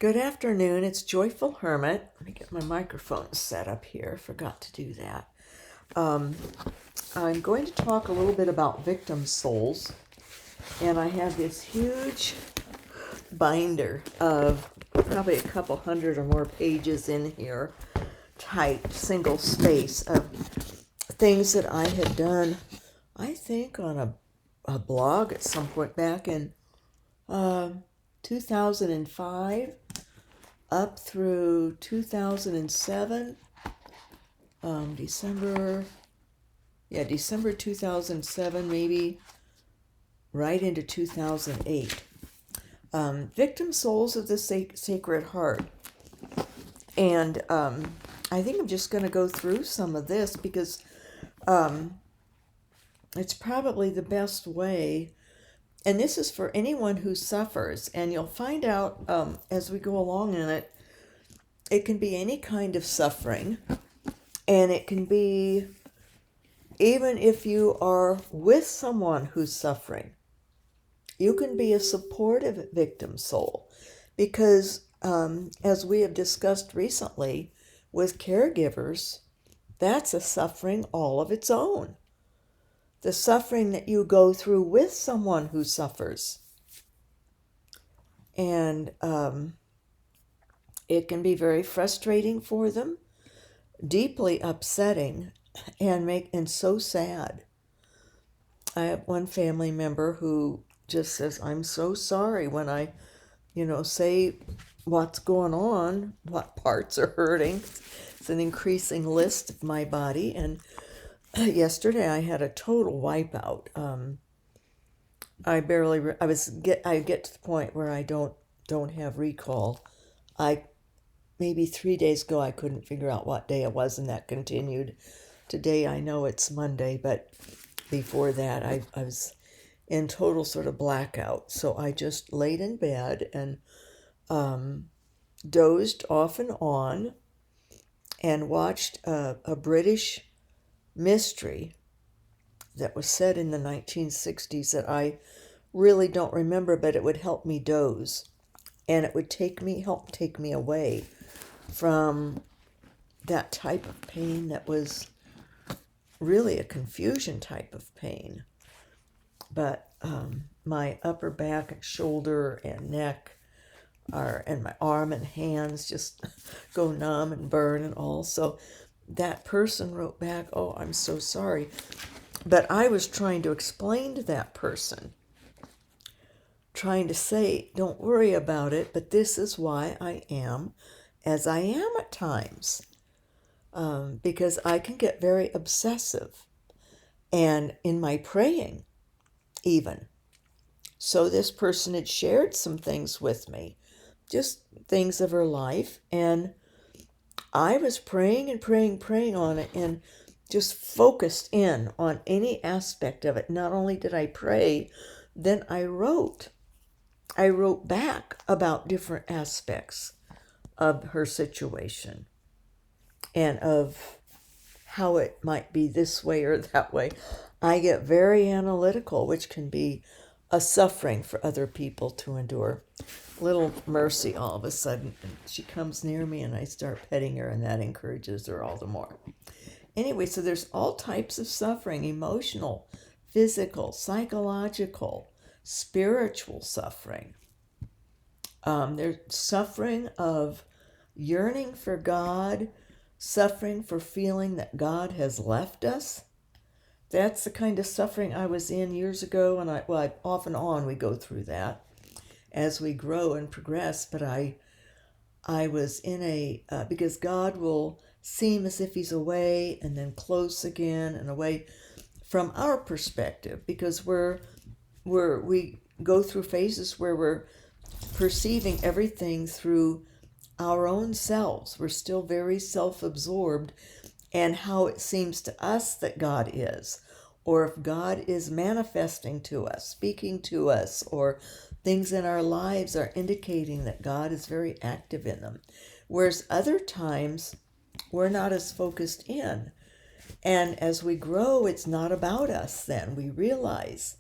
Good afternoon. It's Joyful Hermit. Let me get my microphone set up here. Forgot to do that. Um, I'm going to talk a little bit about victim souls. And I have this huge binder of probably a couple hundred or more pages in here, typed single space of things that I had done, I think, on a blog at some point back in 2005 up through 2007, December 2007, maybe right into 2008. Victim Souls of the Sacred Heart. And I think I'm just going to go through some of this because it's probably the best way. And this is for anyone who suffers. And you'll find out as we go along in it, it can be any kind of suffering. And it can be even if you are with someone who's suffering. You can be a supportive victim soul. Because as we have discussed recently with caregivers, that's a suffering all of its own. The suffering that you go through with someone who suffers. And it can be very frustrating for them, deeply upsetting, and so sad. I have one family member who just says, "I'm so sorry," when I, say what's going on, what parts are hurting. It's an increasing list of my body. And yesterday I had a total wipeout. I get to the point where I don't have recall. Maybe 3 days ago I couldn't figure out what day it was, and that continued. Today I know it's Monday, but before that I was in total sort of blackout. So I just laid in bed and dozed off and on and watched a British mystery that was set in the 1960s that I really don't remember, but it would help me doze. And it would help take me away from that type of pain that was really a confusion type of pain. But my upper back and shoulder and neck and my arm and hands just go numb and burn and all. So that person wrote back, "Oh, I'm so sorry." But I was trying to explain to that person, trying to say, "Don't worry about it, but this is why I am as I am at times." Because I can get very obsessive, and in my praying even. So this person had shared some things with me, just things of her life, and I was praying and praying on it, and just focused in on any aspect of it. Not only did I pray, then I wrote back about different aspects of her situation and of how it might be this way or that way. I get very analytical, which can be a suffering for other people to endure. Little Mercy, all of a sudden, she comes near me and I start petting her, and that encourages her all the more. Anyway, so there's all types of suffering: emotional, physical, psychological, spiritual suffering. There's suffering of yearning for God, suffering for feeling that God has left us. That's the kind of suffering I was in years ago, and off and on we go through that as we grow and progress. But I was in because God will seem as if he's away and then close again and away from our perspective, because we go through phases where we're perceiving everything through our own selves. We're still very self-absorbed, and how it seems to us that God is, or if God is manifesting to us, speaking to us, or things in our lives are indicating that God is very active in them. Whereas other times, we're not as focused in. And as we grow, it's not about us then. We realize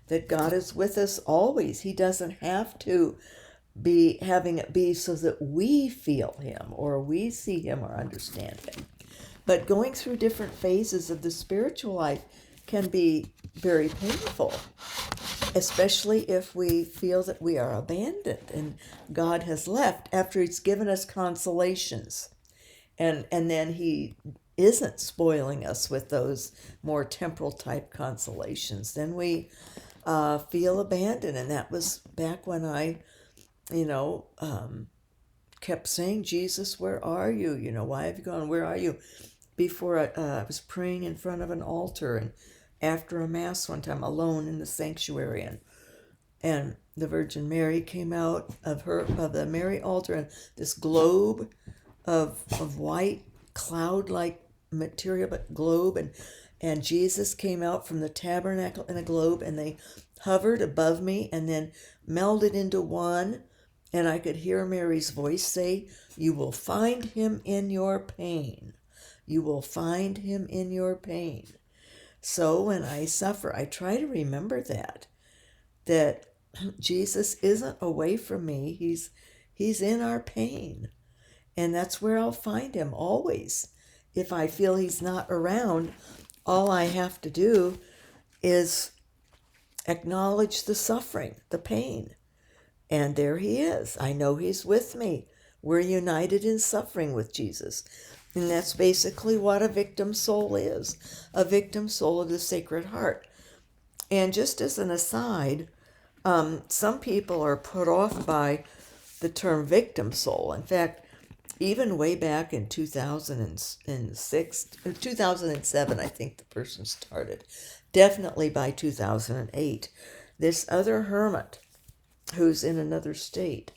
that God is with us always. He doesn't have to be having it be so that we feel him or we see him or understand him. But going through different phases of the spiritual life can be very painful, especially if we feel that we are abandoned and God has left after he's given us consolations. And then he isn't spoiling us with those more temporal type consolations. Then we feel abandoned. And that was back when I, you know, kept saying, Jesus, where are you? You know, why have you gone? Where are you? Before I was praying in front of an altar, and after a mass one time alone in the sanctuary, and the Virgin Mary came out of the Mary altar, and this globe of white cloud-like material, but globe, and Jesus came out from the tabernacle in a globe, and they hovered above me and then melded into one, and I could hear Mary's voice say, "You will find him in your pain. You will find him in your pain." So when I suffer, I try to remember that Jesus isn't away from me. He's in our pain. And that's where I'll find him always. If I feel he's not around, all I have to do is acknowledge the suffering, the pain. And there he is. I know he's with me. We're united in suffering with Jesus. And that's basically what a victim soul is, a victim soul of the Sacred Heart. And just as an aside, some people are put off by the term victim soul. In fact, even way back in 2006, 2007, I think the person started. Definitely by 2008, this other hermit who's in another state,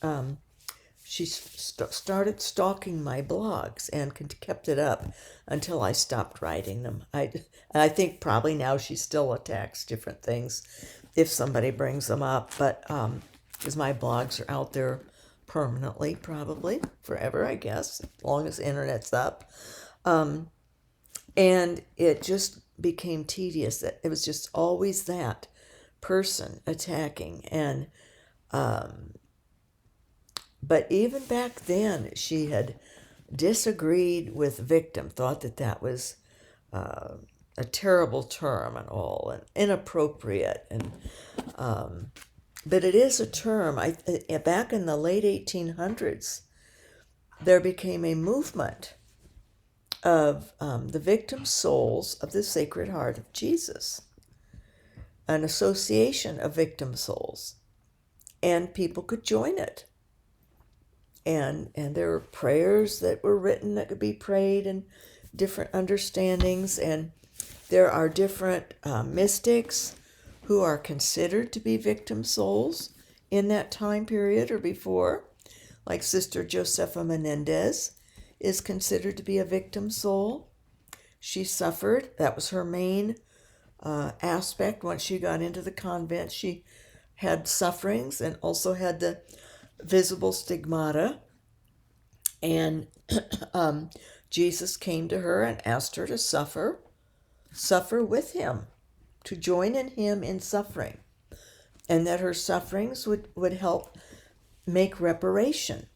she started stalking my blogs and kept it up until I stopped writing them. I think probably now she still attacks different things if somebody brings them up, but because my blogs are out there permanently, probably forever, I guess, as long as the internet's up. And it just became tedious. It was just always that person attacking. And but even back then, she had disagreed with victim, thought that was a terrible term and all, and inappropriate. And but it is a term. Back in the late 1800s, there became a movement of the victim souls of the Sacred Heart of Jesus, an association of victim souls, and people could join it. And there were prayers that were written that could be prayed, and different understandings. And there are different mystics who are considered to be victim souls in that time period or before. Like Sister Josefa Menendez is considered to be a victim soul. She suffered. That was her main aspect. Once she got into the convent, she had sufferings and also had the visible stigmata. And Jesus came to her and asked her to suffer with him, to join in him in suffering, and that her sufferings would help make reparation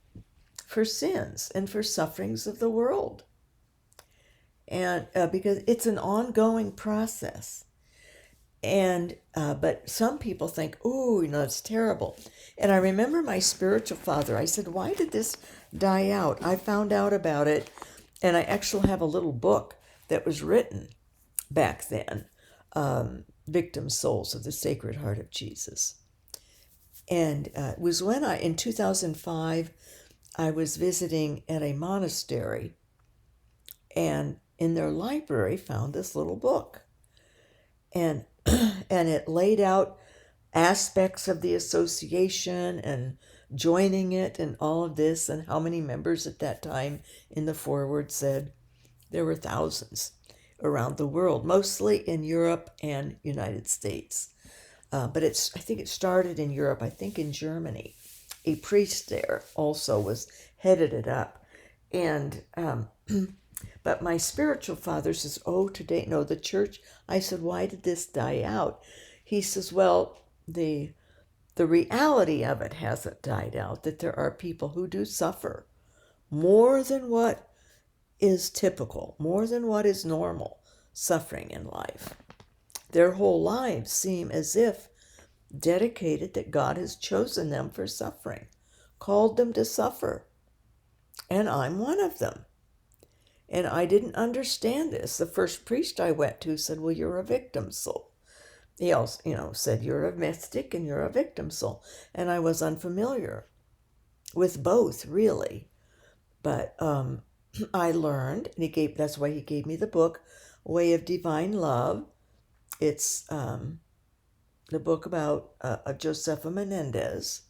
for sins and for sufferings of the world. And because it's an ongoing process. And but some people think, oh, it's terrible. And I remember my spiritual father, I said, why did this die out? I found out about it, and I actually have a little book that was written back then, Victim Souls of the Sacred Heart of Jesus. And it was when in 2005, I was visiting at a monastery, and in their library found this little book. And and it laid out aspects of the association and joining it and all of this, and how many members at that time. In the foreword said there were thousands around the world, mostly in Europe and United States. But I think it started in Europe, I think in Germany. A priest there also headed it up. And but my spiritual father says, today, no, the church. I said, why did this die out? He says, well, the the reality of it hasn't died out, that there are people who do suffer more than what is typical, more than what is normal suffering in life. Their whole lives seem as if dedicated that God has chosen them for suffering, called them to suffer. And I'm one of them. And I didn't understand this. The first priest I went to said, well, you're a victim soul. He also, said, you're a mystic and you're a victim soul. And I was unfamiliar with both, really. But I learned, and that's why he gave me the book, Way of Divine Love. It's the book about Josefa Menendez,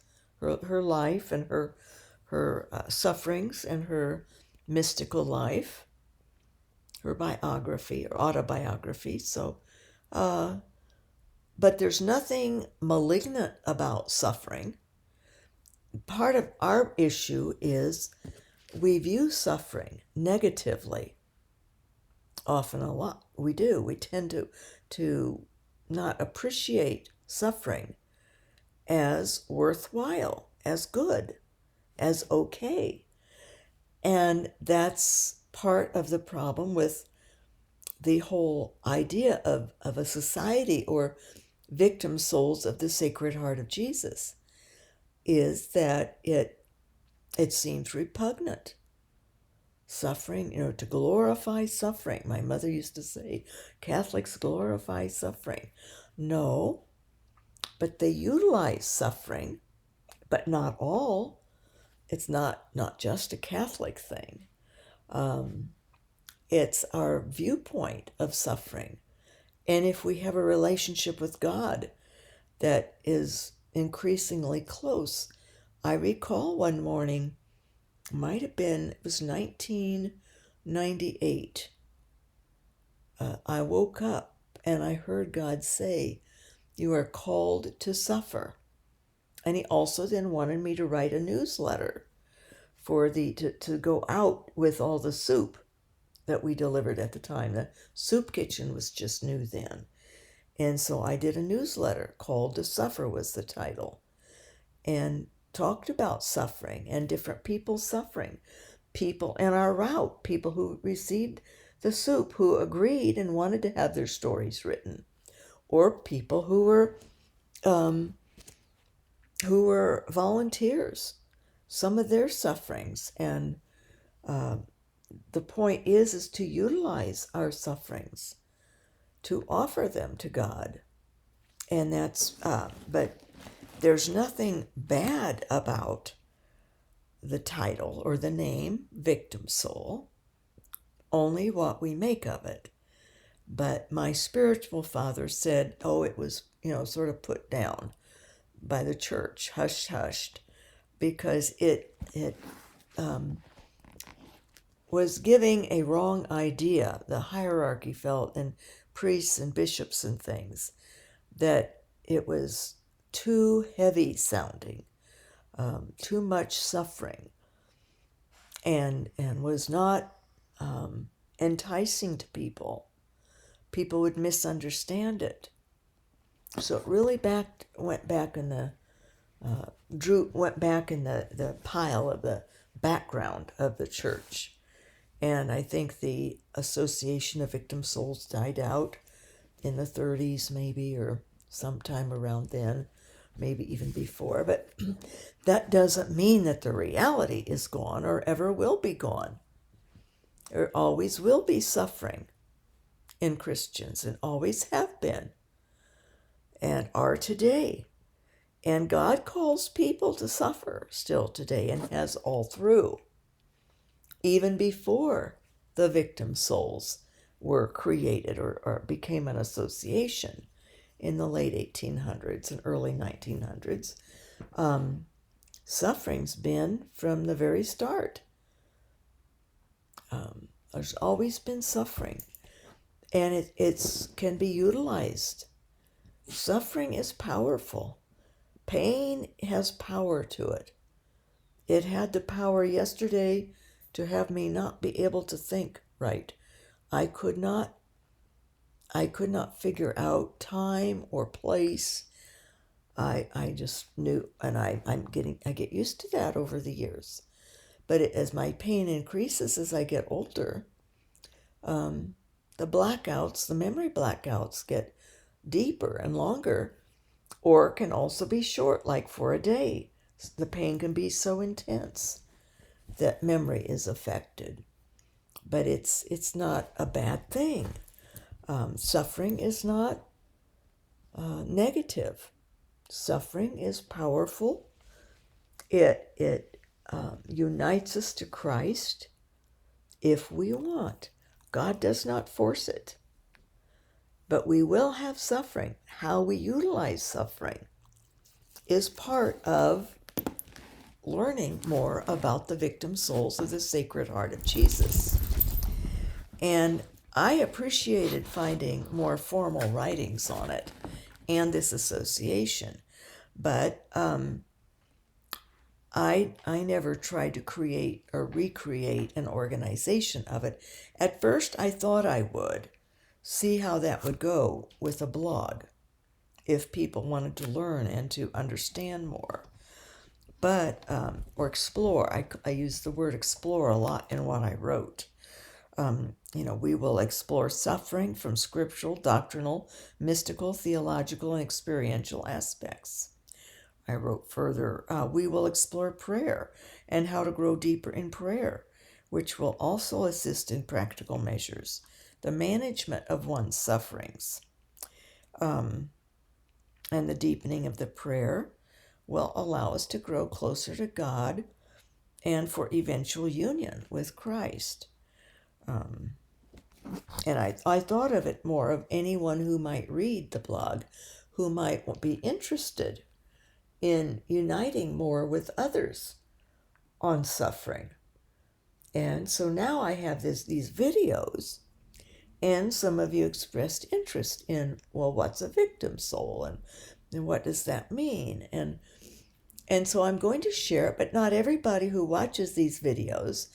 her life and her sufferings and her mystical life, her biography or autobiography. So, but there's nothing malignant about suffering. Part of our issue is we view suffering negatively. Often a lot. We do. We tend to not appreciate suffering as worthwhile, as good, as okay. And that's part of the problem with the whole idea of a society or victim souls of the Sacred Heart of Jesus, is that it seems repugnant. Suffering, to glorify suffering. My mother used to say, Catholics glorify suffering. No, but they utilize suffering, but not all. It's not just a Catholic thing. It's our viewpoint of suffering. And if we have a relationship with God that is increasingly close, I recall one morning, it was 1998. I woke up and I heard God say, you are called to suffer. And he also then wanted me to write a newsletter to go out with all the soup that we delivered at the time. The soup kitchen was just new then. And so I did a newsletter, Called to Suffer was the title, and talked about suffering and different people suffering. People in our route, people who received the soup, who agreed and wanted to have their stories written, or people who were volunteers, some of their sufferings. And the point is to utilize our sufferings, to offer them to God. And that's, but there's nothing bad about the title or the name, Victim Soul, only what we make of it. But my spiritual father said, it was, sort of put down by the church, hushed, because it was giving a wrong idea. The hierarchy felt, and priests and bishops and things, that it was too heavy sounding, too much suffering, and was not enticing to people. People would misunderstand it. So it really went back in the pile of the background of the church. And I think the Association of Victim Souls died out in the 30s maybe, or sometime around then, maybe even before. But that doesn't mean that the reality is gone or ever will be gone. There always will be suffering in Christians, and always have been, and are today. And God calls people to suffer still today, and has all through, even before the victim souls were created or became an association in the late 1800s and early 1900s. Suffering's been from the very start. There's always been suffering, and it can be utilized. Suffering is powerful. Pain has power to it. It had the power yesterday to have me not be able to think right. I could not figure out time or place I just knew, and I get used to that over the years. But as my pain increases as I get older, the blackouts, the memory blackouts, get deeper and longer, or can also be short, like for a day. The pain can be so intense that memory is affected. But it's not a bad thing. Suffering is not negative. Suffering is powerful. It unites us to Christ if we want. God does not force it. But we will have suffering. How we utilize suffering is part of learning more about the victim souls of the Sacred Heart of Jesus. And I appreciated finding more formal writings on it and this association. But I never tried to create or recreate an organization of it. At first, I thought I would see how that would go with a blog if people wanted to learn and to understand more. But, or explore. I use the word explore a lot in what I wrote. We will explore suffering from scriptural, doctrinal, mystical, theological, and experiential aspects. I wrote further, we will explore prayer and how to grow deeper in prayer, which will also assist in practical measures, the management of one's sufferings. And the deepening of the prayer will allow us to grow closer to God and for eventual union with Christ. And I thought of it more of anyone who might read the blog, who might be interested in uniting more with others on suffering. And so now I have these videos, and some of you expressed interest in, well, what's a victim soul, and what does that mean? And so I'm going to share it, but not everybody who watches these videos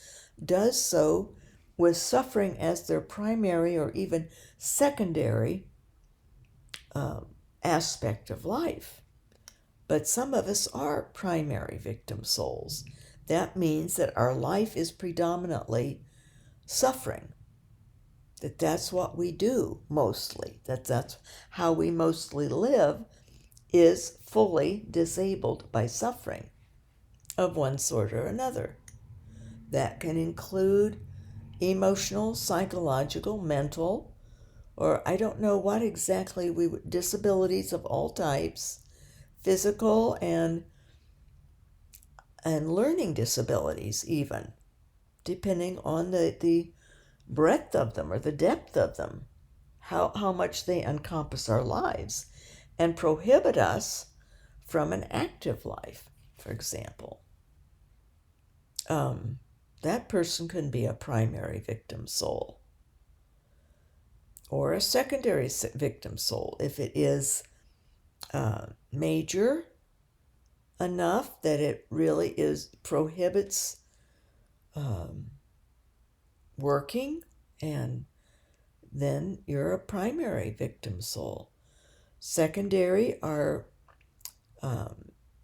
does so with suffering as their primary or even secondary aspect of life. But some of us are primary victim souls. That means that our life is predominantly suffering. That's what we do mostly. That's how we mostly live, is fully disabled by suffering of one sort or another. That can include emotional, psychological, mental, or I don't know what exactly disabilities of all types, physical and learning disabilities even, depending on the breadth of them or the depth of them, how much they encompass our lives and prohibit us from an active life, for example. That person can be a primary victim soul or a secondary victim soul if it is major enough that it really prohibits working, and then you're a primary victim soul. Secondary are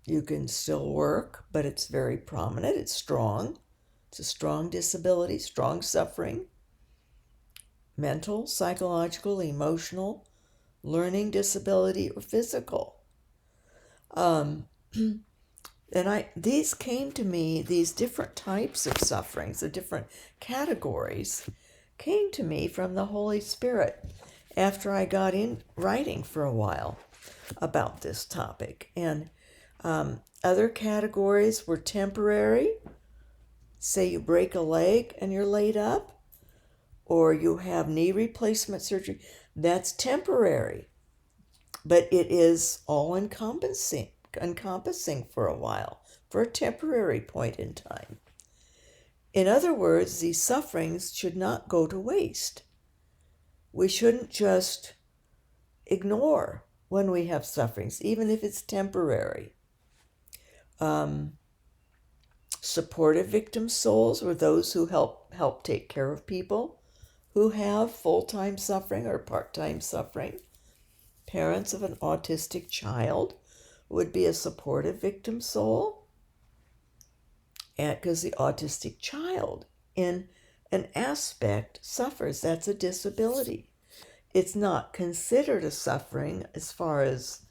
you can still work, but it's very prominent, it's strong. It's a strong disability, strong suffering. Mental, psychological, emotional, learning disability, or physical. These came to me, these different types of sufferings, the different categories, came to me from the Holy Spirit after I got in writing for a while about this topic. And other categories were temporary. Say you break a leg and you're laid up, or you have knee replacement surgery. That's temporary, but it is all encompassing for a while, for a temporary point in time. In other words, these sufferings should not go to waste. We shouldn't just ignore when we have sufferings, even if it's temporary. Supportive victim souls were those who help take care of people who have full-time suffering or part-time suffering. Parents of an autistic child would be a supportive victim soul, and because the autistic child in an aspect suffers. That's a disability. It's not considered a suffering as far as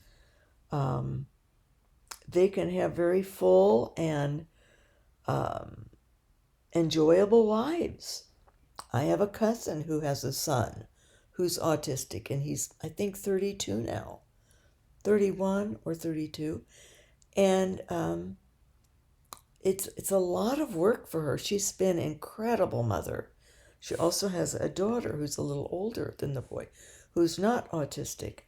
they can have very full and enjoyable lives. I have a cousin who has a son who's autistic, and he's, I think, 32 now, 31 or 32. And it's a lot of work for her. She's been an incredible mother. She also has a daughter who's a little older than the boy, who's not autistic.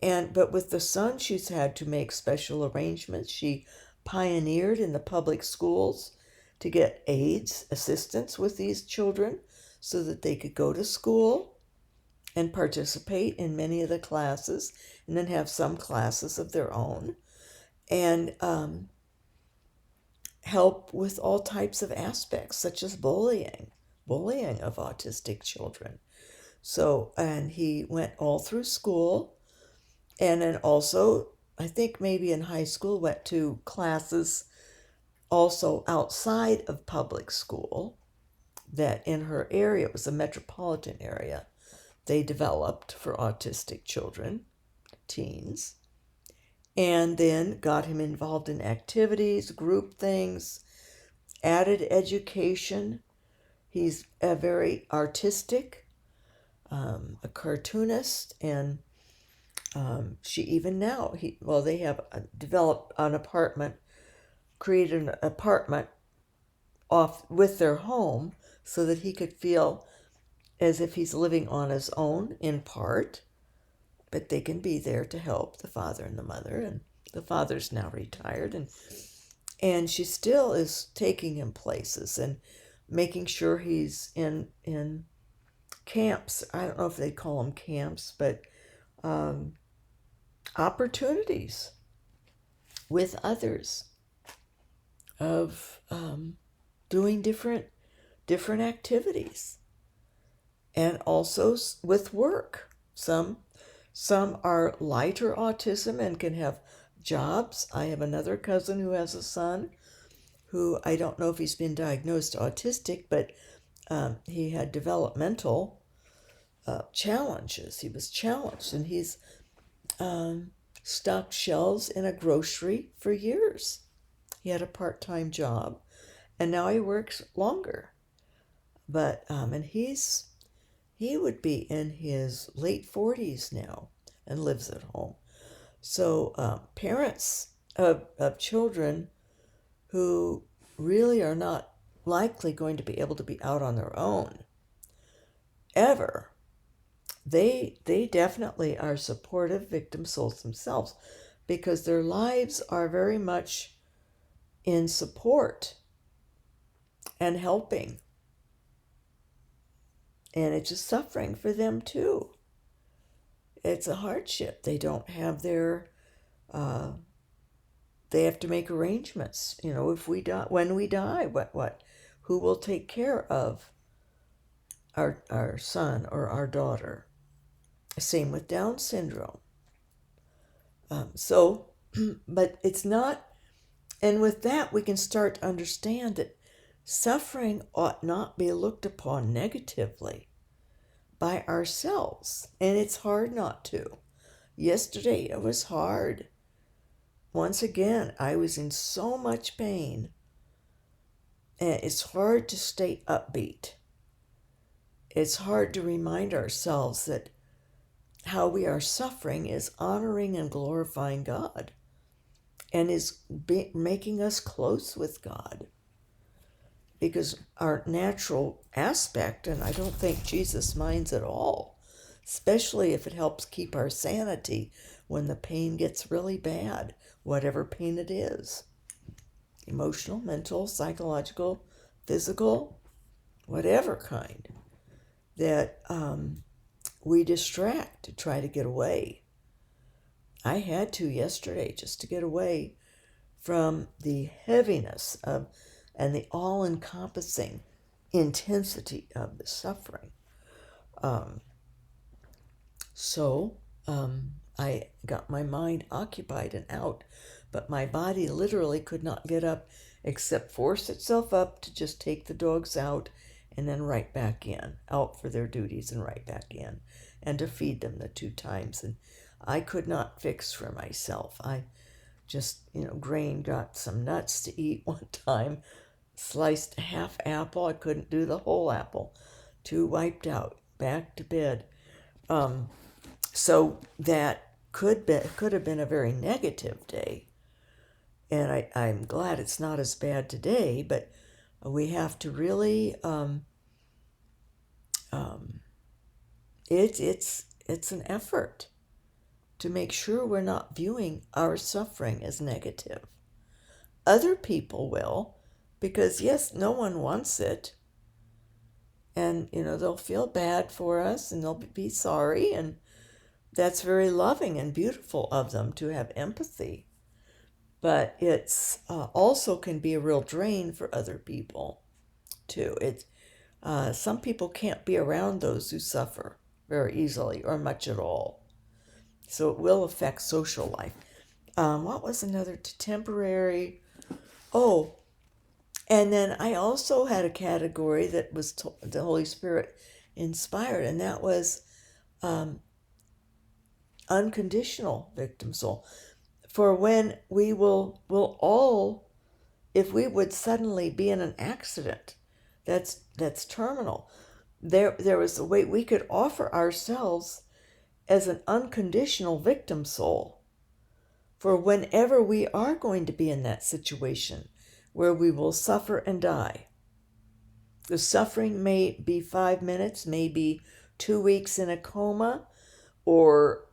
But with the son, she's had to make special arrangements. She pioneered in the public schools to get aides, assistance with these children so that they could go to school and participate in many of the classes, and then have some classes of their own, and help with all types of aspects, such as bullying of autistic children. So, and he went all through school, and then also, I think maybe in high school, went to classes also outside of public school that in her area, it was a metropolitan area, they developed for autistic children, teens, and then got him involved in activities, group things, added education. He's a very artistic, a cartoonist, and she even now, they have developed an apartment, created an apartment off with their home so that he could feel as if he's living on his own in part, but they can be there to help the father and the mother, and the father's now retired, and she still is taking him places and making sure he's in camps. I don't know if they call them camps, but opportunities with others of doing different activities, and also with work. Some are lighter autism and can have jobs. I have another cousin who has a son who, I don't know if he's been diagnosed autistic, but he had developmental challenges. He was challenged, and he's stocked shelves in a grocery for years. He had a part-time job, and now he works longer. But and he would be in his late 40s now and lives at home. So parents of children who really are not likely going to be able to be out on their own ever, they definitely are supportive victim souls themselves, because their lives are very much in support and helping. And it's just suffering for them too. It's a hardship. They don't have their, they have to make arrangements. You know, if we die, when we die, who will take care of our son or our daughter? Same with Down syndrome. But it's not, and with that, we can start to understand that suffering ought not be looked upon negatively by ourselves. And it's hard not to. Yesterday, it was hard. Once again, I was in so much pain. And it's hard to stay upbeat. It's hard to remind ourselves that how we are suffering is honoring and glorifying God, and is making us close with God. Because our natural aspect, and I don't think Jesus minds at all, especially if it helps keep our sanity when the pain gets really bad, whatever pain it is, emotional, mental, psychological, physical, whatever kind, that we distract to try to get away. I had to yesterday just to get away from the heaviness of and the all-encompassing intensity of the suffering. I got my mind occupied and out, but my body literally could not get up except force itself up to just take the dogs out and then right back in, out for their duties and right back in, and to feed them the 2 times. And I could not fix for myself. I just, Grain got some nuts to eat one time, sliced a half apple. I couldn't do the whole apple. 2 wiped out, back to bed. So that could have been a very negative day. And I'm glad it's not as bad today, but we have to really, it's an effort to make sure we're not viewing our suffering as negative. Other people will, because yes, no one wants it. And, they'll feel bad for us and they'll be sorry. And that's very loving and beautiful of them to have empathy. But it's also can be a real drain for other people, too. Some people can't be around those who suffer very easily or much at all. So it will affect social life. What was another temporary? Oh, and then I also had a category that was the Holy Spirit inspired, and that was unconditional victim soul. For when we will all, if we would suddenly be in an accident, that's terminal. There was a way we could offer ourselves as an unconditional victim soul for whenever we are going to be in that situation where we will suffer and die. The suffering may be 5 minutes, maybe 2 weeks in a coma, or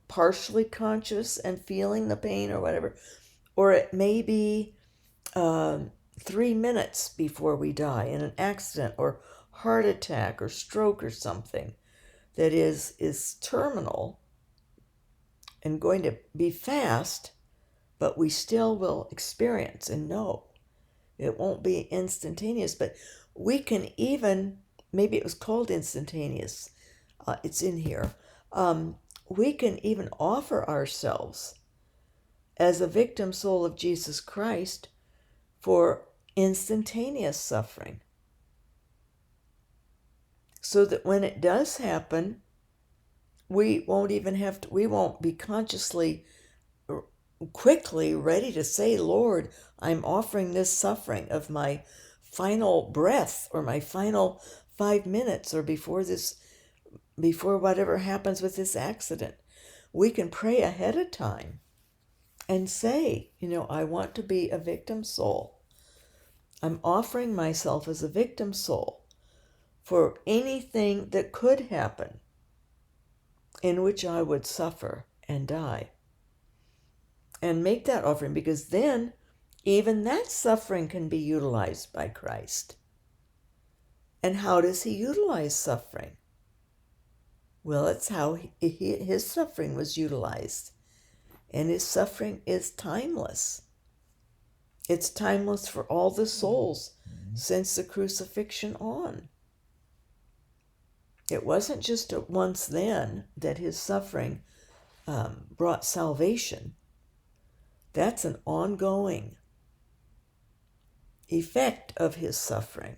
partially conscious and feeling the pain or whatever, or it may be 3 minutes before we die in an accident or heart attack or stroke or something that is terminal and going to be fast, but we still will experience and know. It won't be instantaneous, but we can even, maybe it was called instantaneous, it's in here. We can even offer ourselves as a victim soul of Jesus Christ for instantaneous suffering. So that when it does happen, we won't be consciously, quickly ready to say, Lord, I'm offering this suffering of my final breath or my final 5 minutes or before whatever happens with this accident. We can pray ahead of time and say, I want to be a victim soul. I'm offering myself as a victim soul for anything that could happen in which I would suffer and die. And make that offering, because then even that suffering can be utilized by Christ. And how does he utilize suffering? Well, it's how his suffering was utilized. And his suffering is timeless. It's timeless for all the souls since the crucifixion on. It wasn't just a once then that his suffering brought salvation. That's an ongoing effect of his suffering.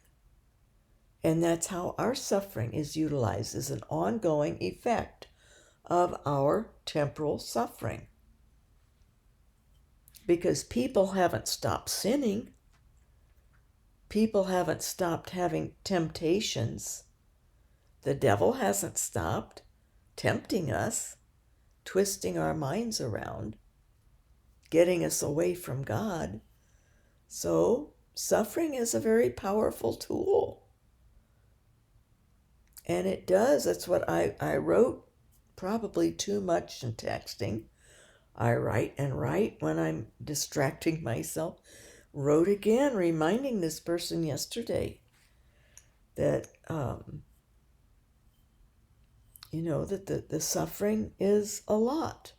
And that's how our suffering is utilized, as an ongoing effect of our temporal suffering. Because people haven't stopped sinning. People haven't stopped having temptations. The devil hasn't stopped tempting us, twisting our minds around, getting us away from God. So suffering is a very powerful tool. And it does. That's what I wrote, probably too much in texting. I write and write when I'm distracting myself. Wrote again, reminding this person yesterday that, that the suffering is a lot,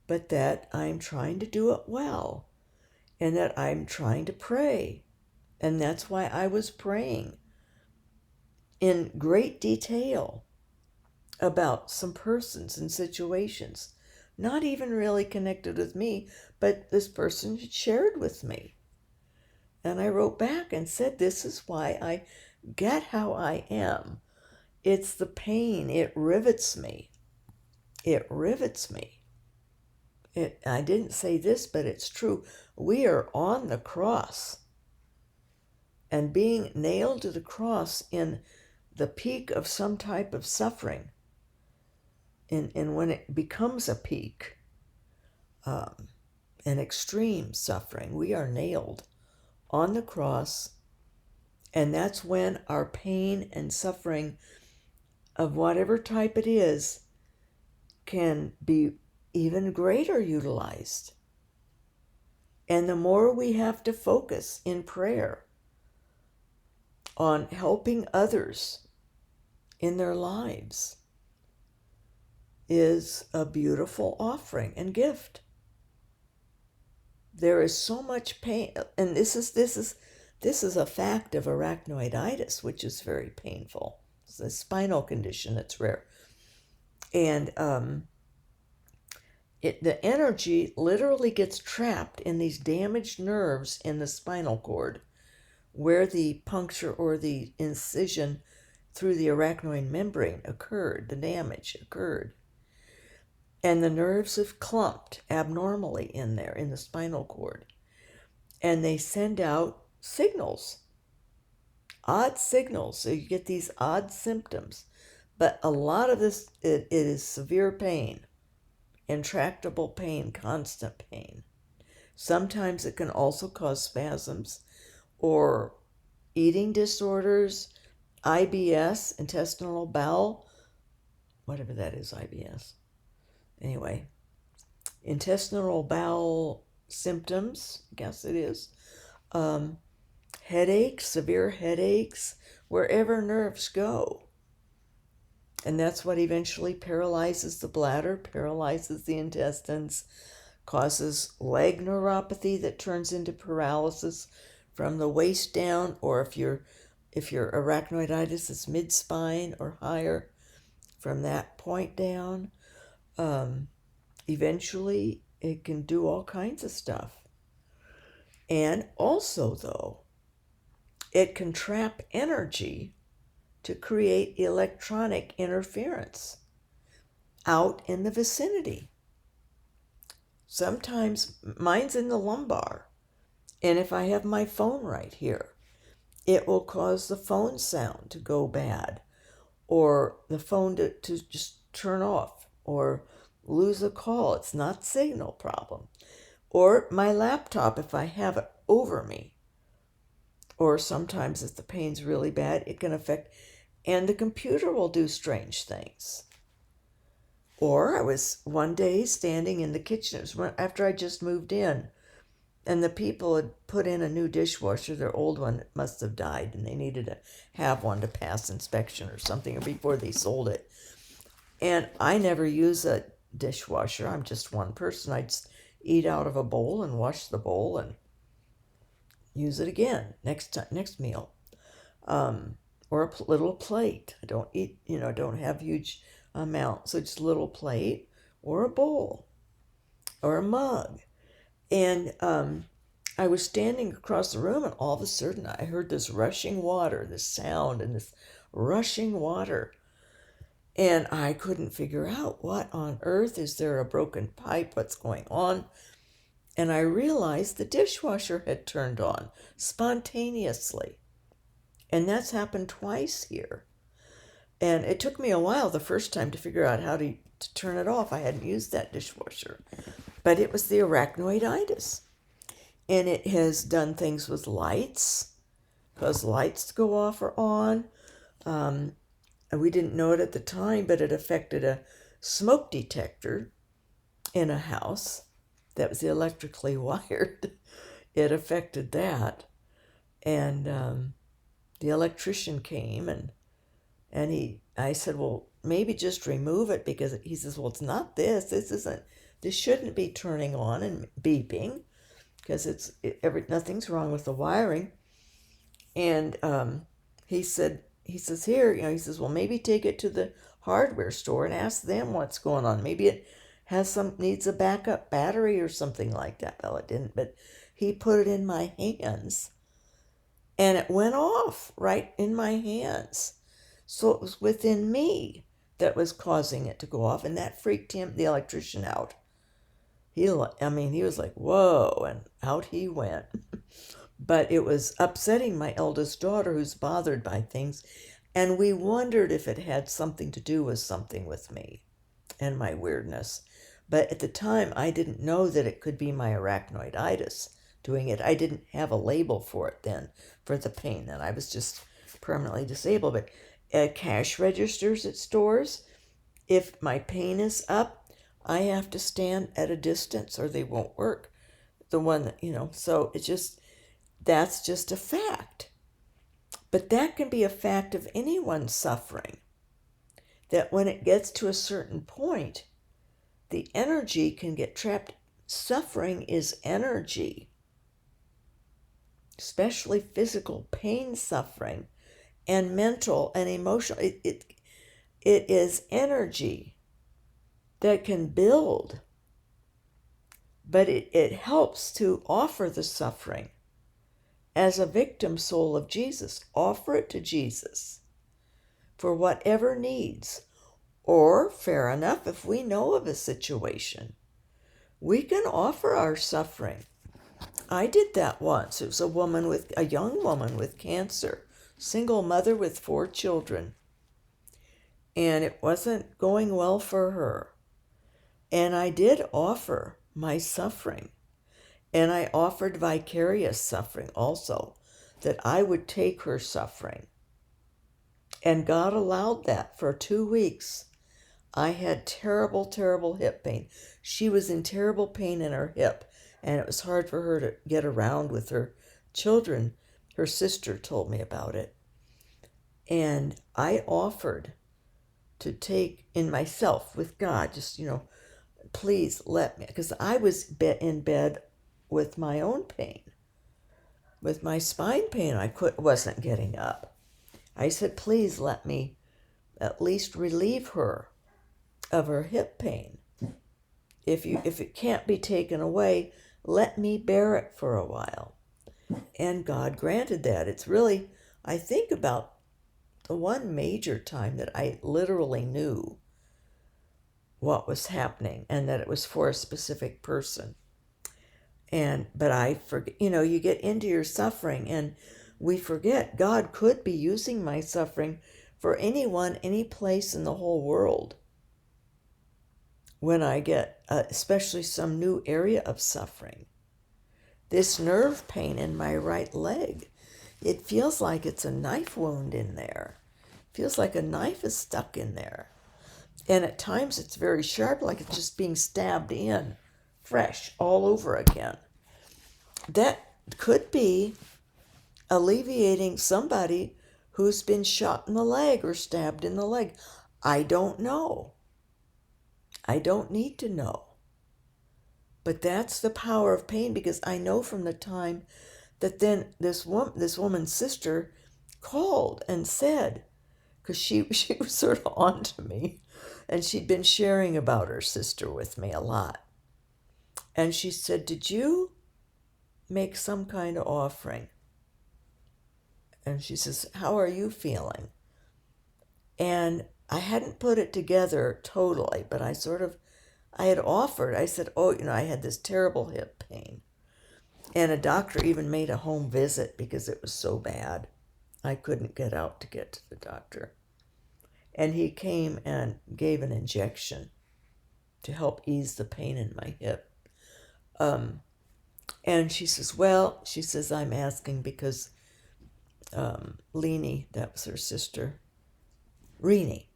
but that I'm trying to do it well, and that I'm trying to pray. And that's why I was praying in great detail about some persons and situations not even really connected with me, but this person had shared with me. And I wrote back and said, this is why I get how I am. It's the pain. It rivets me. It rivets me. I didn't say this, but it's true. We are on the cross. And being nailed to the cross in the peak of some type of suffering, and when it becomes a peak, an extreme suffering, we are nailed on the cross. And that's when our pain and suffering of whatever type it is can be even greater utilized. And the more we have to focus in prayer on helping others in their lives is a beautiful offering and gift. There is so much pain, and this is a fact of arachnoiditis, which is very painful. It's a spinal condition that's rare. And the energy literally gets trapped in these damaged nerves in the spinal cord where the puncture or the incision through the arachnoid membrane occurred, the damage occurred. And the nerves have clumped abnormally in there, in the spinal cord. And they send out signals, odd signals. So you get these odd symptoms. But a lot of this, it is severe pain, intractable pain, constant pain. Sometimes it can also cause spasms or eating disorders, IBS, intestinal bowel, whatever that is, IBS. Anyway, intestinal bowel symptoms, I guess it is. Headaches, severe headaches, wherever nerves go. And that's what eventually paralyzes the bladder, paralyzes the intestines, causes leg neuropathy that turns into paralysis from the waist down, or if your arachnoiditis is mid-spine or higher, from that point down. Eventually, it can do all kinds of stuff. And also, though, it can trap energy to create electronic interference out in the vicinity. Sometimes mine's in the lumbar, and if I have my phone right here, it will cause the phone sound to go bad, or the phone to just turn off, or lose a call. It's not signal problem. Or my laptop, if I have it over me, or sometimes if the pain's really bad, it can affect, and the computer will do strange things. Or I was one day standing in the kitchen, it was after I just moved in, and the people had put in a new dishwasher. Their old one must have died, and they needed to have one to pass inspection or something before they sold it. And I never use a dishwasher. I'm just one person. I just eat out of a bowl and wash the bowl and use it again next meal. Or a little plate. I don't eat, don't have huge amounts. So just a little plate or a bowl or a mug. And I was standing across the room, and all of a sudden I heard this rushing water, this sound and this rushing water. And I couldn't figure out, what on earth, is there a broken pipe? What's going on? And I realized the dishwasher had turned on spontaneously. And that's happened twice here. And it took me a while the first time to figure out how to turn it off. I hadn't used that dishwasher. But it was the arachnoiditis. And it has done things with lights, caused lights to go off or on. And we didn't know it at the time, but it affected a smoke detector in a house that was electrically wired. It affected that. And the electrician came, and I said, well, maybe just remove it, because he says, well, it's not this. This shouldn't be turning on and beeping, because nothing's wrong with the wiring. And he says, here, he says, well, maybe take it to the hardware store and ask them what's going on. Maybe needs a backup battery or something like that. Well, it didn't, but he put it in my hands and it went off right in my hands. So it was within me that was causing it to go off, and that freaked him, the electrician, out. He was like, whoa, and out he went. But it was upsetting my eldest daughter, who's bothered by things, and we wondered if it had something to do with something with me and my weirdness. But at the time, I didn't know that it could be my arachnoiditis doing it. I didn't have a label for it then, for the pain. Then I was just permanently disabled. But at cash registers at stores, if my pain is up, I have to stand at a distance or they won't work. The one that, so that's just a fact. But that can be a fact of anyone's suffering. That when it gets to a certain point, the energy can get trapped. Suffering is energy, especially physical pain suffering and mental and emotional. It is energy that can build, but it helps to offer the suffering as a victim soul of Jesus. Offer it to Jesus for whatever needs. Or, fair enough, if we know of a situation, we can offer our suffering. I did that once. It was a young woman with cancer, single mother with 4 children. And it wasn't going well for her. And I did offer my suffering. And I offered vicarious suffering also, that I would take her suffering. And God allowed that for 2 weeks. I had terrible, terrible hip pain. She was in terrible pain in her hip, and it was hard for her to get around with her children. Her sister told me about it. And I offered to take in myself with God, just, please let me, because I was in bed with my own pain. With my spine pain, I wasn't getting up. I said, please let me at least relieve her of her hip pain. If it can't be taken away, let me bear it for a while. And God granted that. It's really, I think, about the one major time that I literally knew what was happening and that it was for a specific person. But I forget, you get into your suffering and we forget God could be using my suffering for anyone, any place in the whole world. When I get especially some new area of suffering. This nerve pain in my right leg, it feels like it's a knife wound in there. It feels like a knife is stuck in there. And at times it's very sharp, like it's just being stabbed in, fresh, all over again. That could be alleviating somebody who's been shot in the leg or stabbed in the leg. I don't know. I don't need to know. But that's the power of pain, because I know from the time that then this woman's sister called and said, because she was sort of on to me, and she'd been sharing about her sister with me a lot. And she said, did you make some kind of offering? And she says, how are you feeling? And I hadn't put it together totally, but I had offered. I said, I had this terrible hip pain. And a doctor even made a home visit because it was so bad. I couldn't get out to get to the doctor. And he came and gave an injection to help ease the pain in my hip. And she says, I'm asking because Leanie, that was her sister, Renee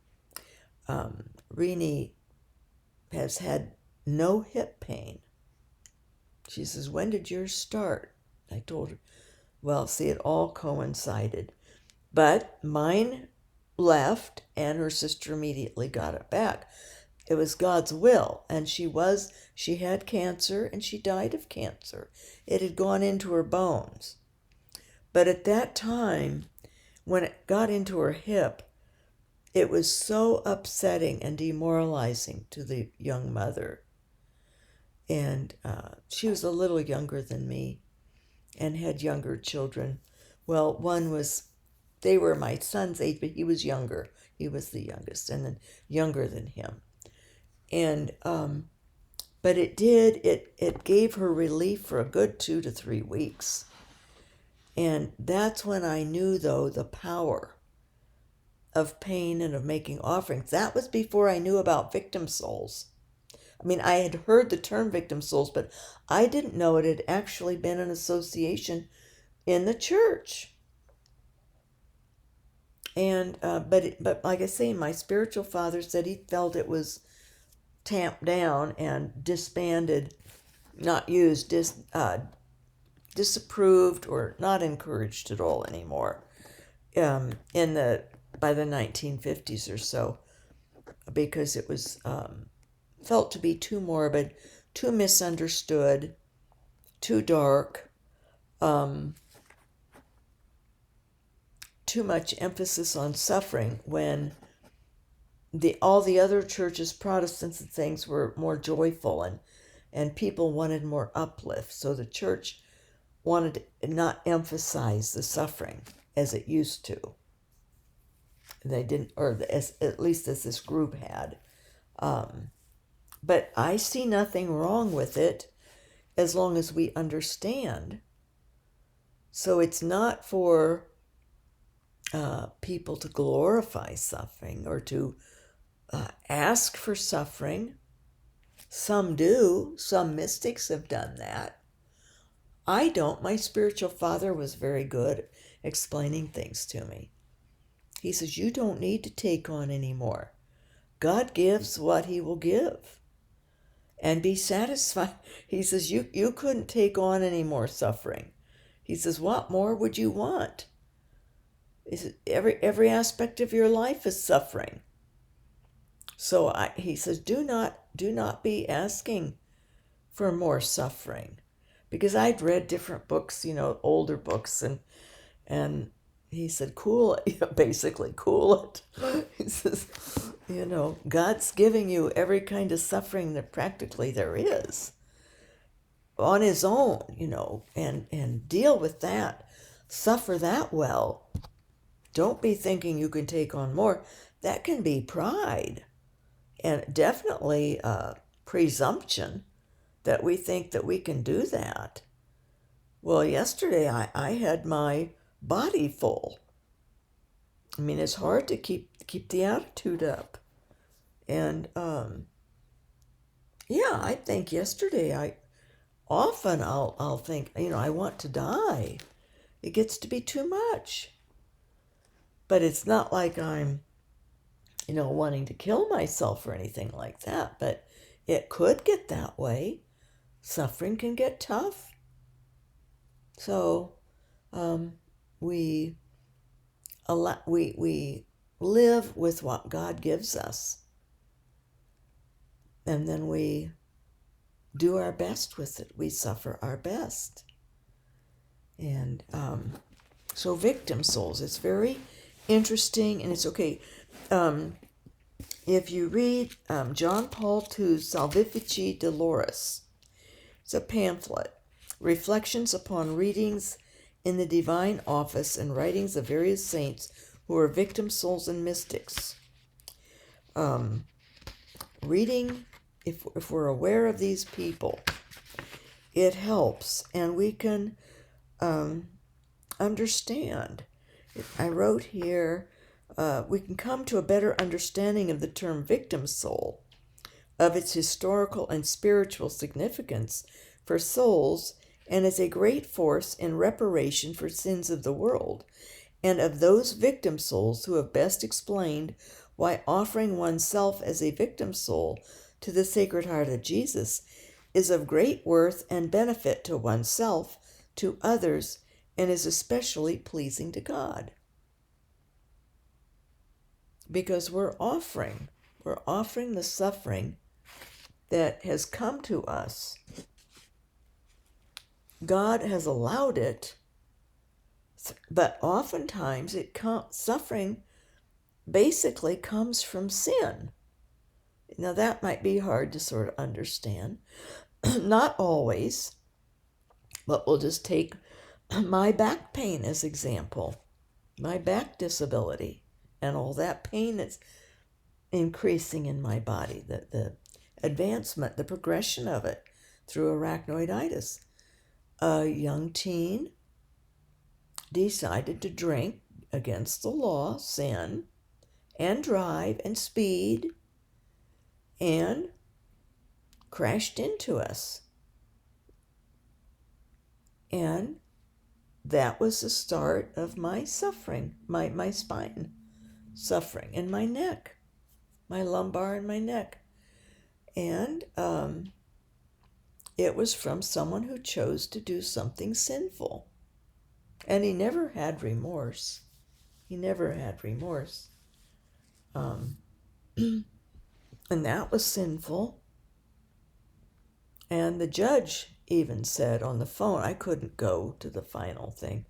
has had no hip pain. She says, when did yours start? I told her, well, see, it all coincided. But mine left and her sister immediately got it back. It was God's will. And she had cancer and she died of cancer. It had gone into her bones. But at that time, when it got into her hip, it was so upsetting and demoralizing to the young mother. And she was a little younger than me and had younger children. Well, they were my son's age, but he was younger. He was the youngest, and then younger than him. And but it gave her relief for a good 2 to 3 weeks. And that's when I knew, though, the power of pain and of making offerings. That was before I knew about victim souls. I mean, I had heard the term victim souls, but I didn't know it had actually been an association in the church. And but like I say, my spiritual father said he felt it was tamped down and disbanded, not used, disapproved, or not encouraged at all anymore. By the 1950s or so, because it was felt to be too morbid, too misunderstood, too dark, too much emphasis on suffering when all the other churches, Protestants and things, were more joyful, and people wanted more uplift. So the church wanted to not emphasize the suffering as it used to. They didn't, at least as this group had. But I see nothing wrong with it as long as we understand. So it's not for people to glorify suffering or to ask for suffering. Some do. Some mystics have done that. I don't. My spiritual father was very good at explaining things to me. He says, you don't need to take on any more. God gives what he will give. And be satisfied. He says, you couldn't take on any more suffering. He says, what more would you want? He says, every aspect of your life is suffering. So he says, do not be asking for more suffering. Because I'd read different books, older books, and he said, cool it, basically, cool it. He says, God's giving you every kind of suffering that practically there is on his own, and deal with that. Suffer that well. Don't be thinking you can take on more. That can be pride, and definitely presumption that we think that we can do that. Well, yesterday I had my body full. I mean, it's hard to keep the attitude up. And I think yesterday I'll think, I want to die. It gets to be too much. But it's not like I'm, wanting to kill myself or anything like that. But it could get that way. Suffering can get tough. So we live with what God gives us. And then we do our best with it. We suffer our best. And so victim souls, it's very interesting, and it's okay. If you read John Paul II's Salvifici Doloris, it's a pamphlet, reflections upon readings in the divine office and writings of various saints who are victim souls and mystics. Reading, if we're aware of these people, it helps, and we can understand. I wrote here, we can come to a better understanding of the term victim soul, of its historical and spiritual significance for souls, and as a great force in reparation for sins of the world, and of those victim souls who have best explained why offering oneself as a victim soul to the Sacred Heart of Jesus is of great worth and benefit to oneself, to others, and is especially pleasing to God. Because we're offering the suffering that has come to us. God has allowed it, but oftentimes suffering basically comes from sin. Now, that might be hard to sort of understand. Not always, but we'll just take my back pain as example. My back disability and all that pain that's increasing in my body, the advancement, the progression of it through arachnoiditis. A young teen decided to drink against the law, sin, and drive and speed, and crashed into us. And that was the start of my suffering, my spine suffering, and my neck, my lumbar and my neck. And it was from someone who chose to do something sinful. And he never had remorse. He never had remorse. And that was sinful. And the judge even said on the phone, I couldn't go to the final thing.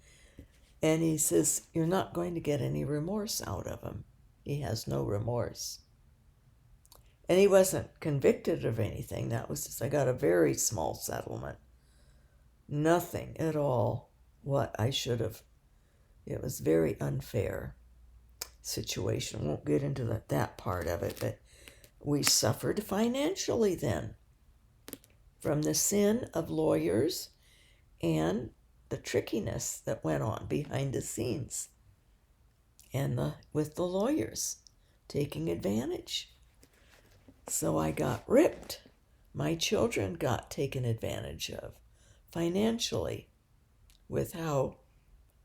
And he says, you're not going to get any remorse out of him. He has no remorse. And he wasn't convicted of anything. That was just, I got a very small settlement. Nothing at all what I should have. It was very unfair situation. Won't get into that part of it, but we suffered financially then from the sin of lawyers and the trickiness that went on behind the scenes and with the lawyers taking advantage. So I got ripped. My children got taken advantage of financially with how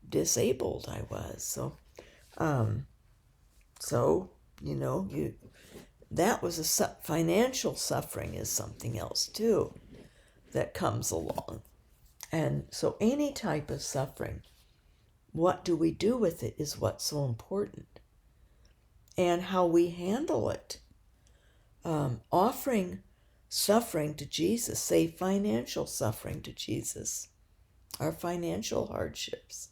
disabled I was. So that was financial suffering is something else too that comes along. And so any type of suffering, what do we do with it is what's so important. And how we handle it. Offering suffering to Jesus, say financial suffering to Jesus, our financial hardships.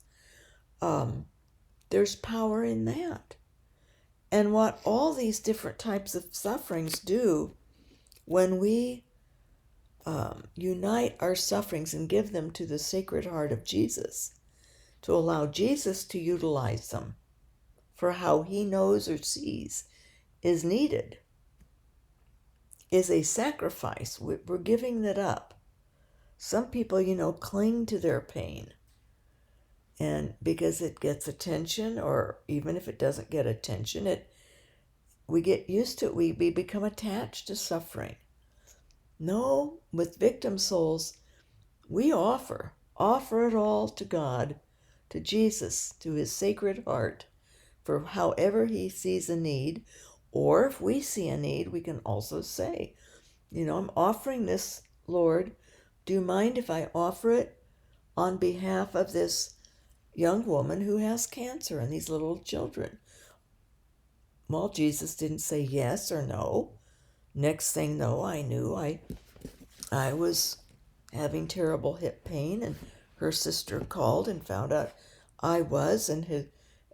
There's power in that. And what all these different types of sufferings do when we unite our sufferings and give them to the Sacred Heart of Jesus, to allow Jesus to utilize them for how he knows or sees is needed, is a sacrifice. We're giving that up. Some people, cling to their pain. And because it gets attention, or even if it doesn't get attention, we get used to it. We become attached to suffering. No, with victim souls, we offer it all to God, to Jesus, to his Sacred Heart, for however he sees a need. Or if we see a need, we can also say, I'm offering this, Lord. Do you mind if I offer it on behalf of this young woman who has cancer and these little children? Well, Jesus didn't say yes or no. Next thing though, I knew I was having terrible hip pain, and her sister called and found out I was, and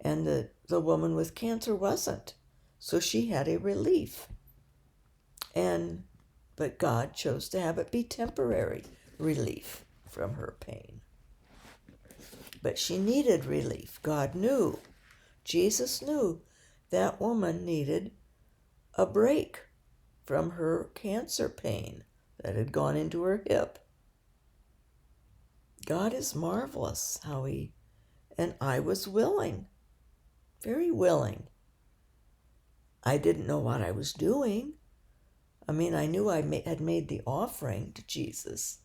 the woman with cancer wasn't. So she had a relief. But God chose to have it be temporary relief from her pain. But she needed relief. God knew. Jesus knew that woman needed a break from her cancer pain that had gone into her hip. God is marvelous and I was willing, very willing. I didn't know what I was doing. I knew I had made the offering to Jesus,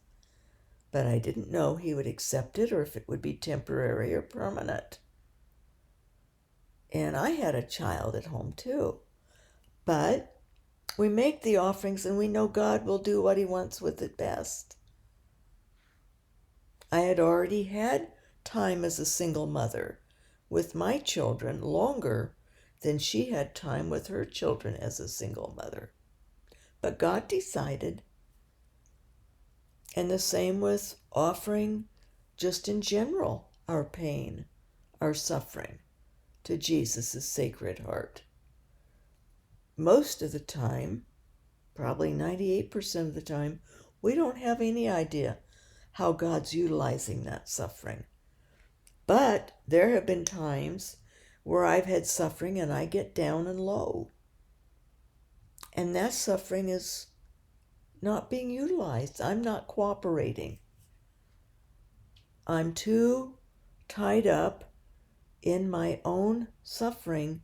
but I didn't know he would accept it or if it would be temporary or permanent. And I had a child at home too. But we make the offerings and we know God will do what he wants with it best. I had already had time as a single mother with my children longer than she had time with her children as a single mother. But God decided. And the same with offering just in general our pain, our suffering to Jesus' Sacred Heart. most of the time, probably 98% of the time, we don't have any idea how God's utilizing that suffering. But there have been times where I've had suffering and I get down and low. And that suffering is not being utilized. I'm not cooperating. I'm too tied up in my own suffering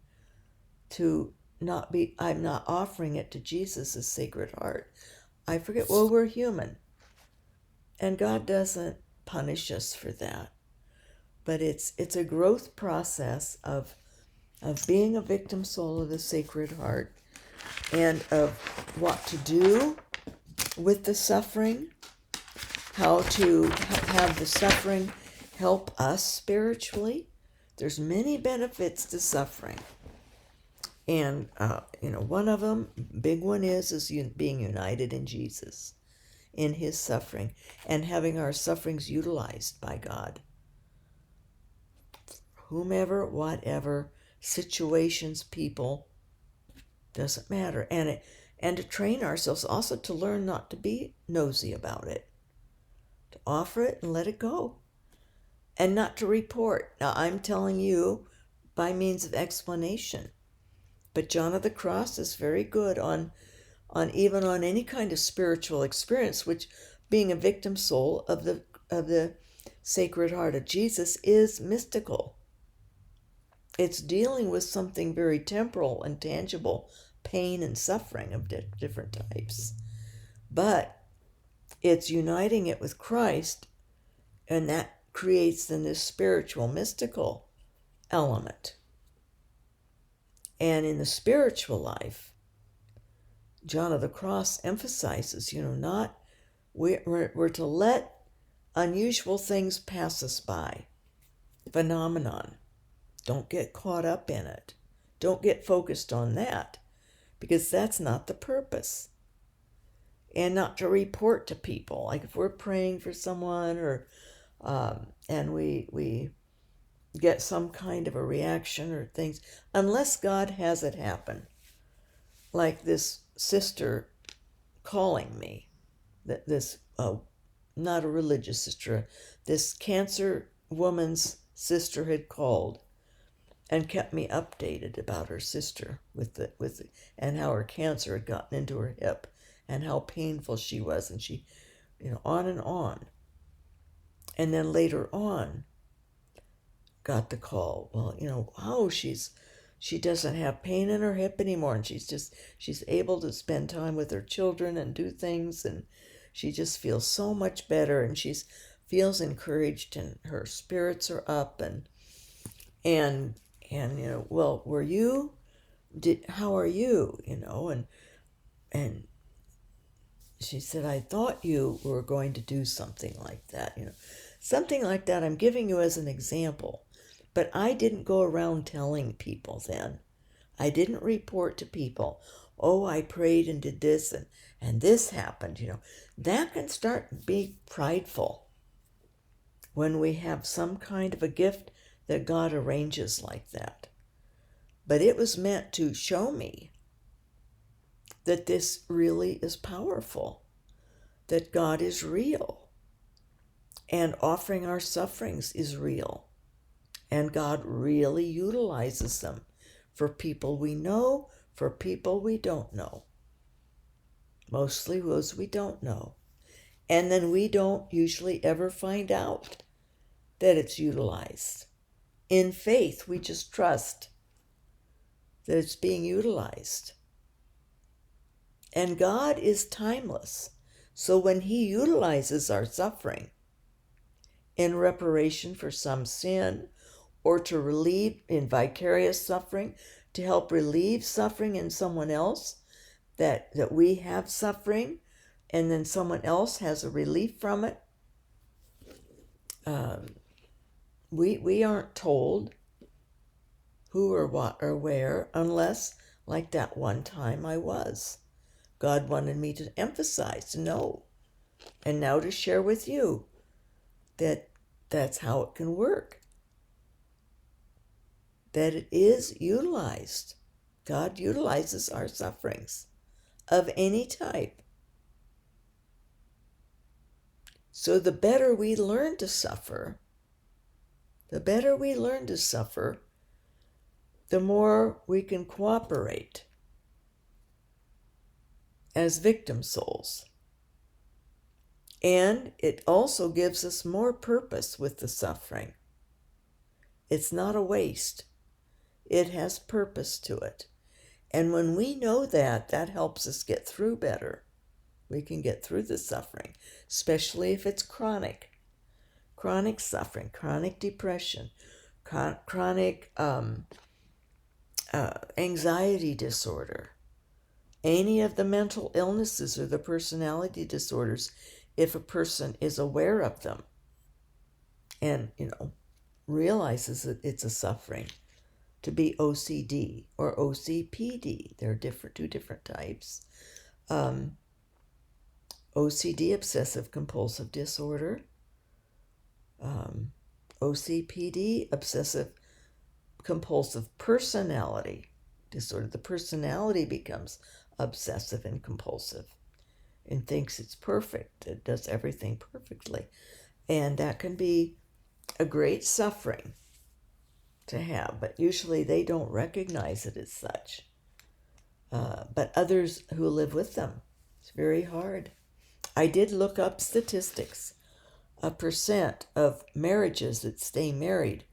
to not be, I'm not offering it to Jesus' Sacred Heart. I forget, well, we're human. And God doesn't punish us for that. But it's a growth process of being a victim soul of the Sacred Heart, and of what to do with the suffering, how to have the suffering help us spiritually. There's many benefits to suffering. And, one of them, big one is being united in Jesus, in his suffering, and having our sufferings utilized by God. Whomever, whatever, situations, people, doesn't matter. And to train ourselves also to learn not to be nosy about it, to offer it and let it go, and not to report. Now, I'm telling you by means of explanation, but John of the Cross is very good on even on any kind of spiritual experience, which, being a victim soul of the Sacred Heart of Jesus, is mystical. It's dealing with something very temporal and tangible, pain and suffering of different types. But it's uniting it with Christ, and that creates then this spiritual, mystical element. And in the spiritual life, John of the Cross emphasizes, we're to let unusual things pass us by. Phenomenon. Don't get caught up in it. Don't get focused on that, because that's not the purpose. And not to report to people. Like if we're praying for someone, or and we get some kind of a reaction or things, unless God has it happen. Like this sister calling me, this not a religious sister, this cancer woman's sister had called and kept me updated about her sister and how her cancer had gotten into her hip and how painful she was, and she, on and on. And then later on, got the call. Well, she doesn't have pain in her hip anymore, and she's able to spend time with her children and do things, and she just feels so much better, and feels encouraged, and her spirits are up, and well, how are you, and she said, I thought you were going to do something like that, something like that. I'm giving you as an example, but I didn't go around telling people then. I didn't report to people, oh, I prayed and did this, and this happened, That can start being prideful when we have some kind of a gift that God arranges like that. But it was meant to show me that this really is powerful, that God is real, and offering our sufferings is real, and God really utilizes them for people we know, for people we don't know, mostly those we don't know. And then we don't usually ever find out that it's utilized. In faith, we just trust that it's being utilized. And God is timeless. So when he utilizes our suffering in reparation for some sin, or to relieve in vicarious suffering, to help relieve suffering in someone else, that we have suffering, and then someone else has a relief from it, we aren't told who or what or where, unless, like that one time I was. God wanted me to emphasize, to know, and now to share with you that that's how it can work, that it is utilized. God utilizes our sufferings of any type. So the better we learn to suffer, the more we can cooperate as victim souls. And it also gives us more purpose with the suffering. It's not a waste. It has purpose to it. And when we know that, that helps us get through better. We can get through the suffering, especially if it's chronic suffering, chronic depression, chronic anxiety disorder, any of the mental illnesses or the personality disorders, if a person is aware of them and, realizes that it's a suffering. To be OCD or OCPD, there are two different types. OCD, obsessive compulsive disorder. OCPD, obsessive compulsive personality disorder. The personality becomes obsessive and compulsive and thinks it's perfect. It does everything perfectly. And that can be a great suffering to have, but usually they don't recognize it as such. But others who live with them, it's very hard. I did look up statistics. A percent of marriages that stay married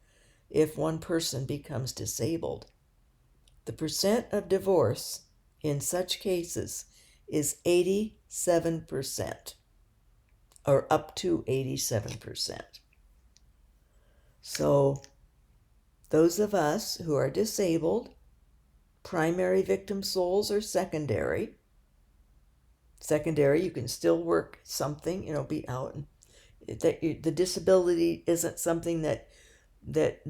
if one person becomes disabled. The percent of divorce in such cases is 87%, or up to 87%. So those of us who are disabled, primary victim souls or secondary, you can still work something, be out. The disability isn't something that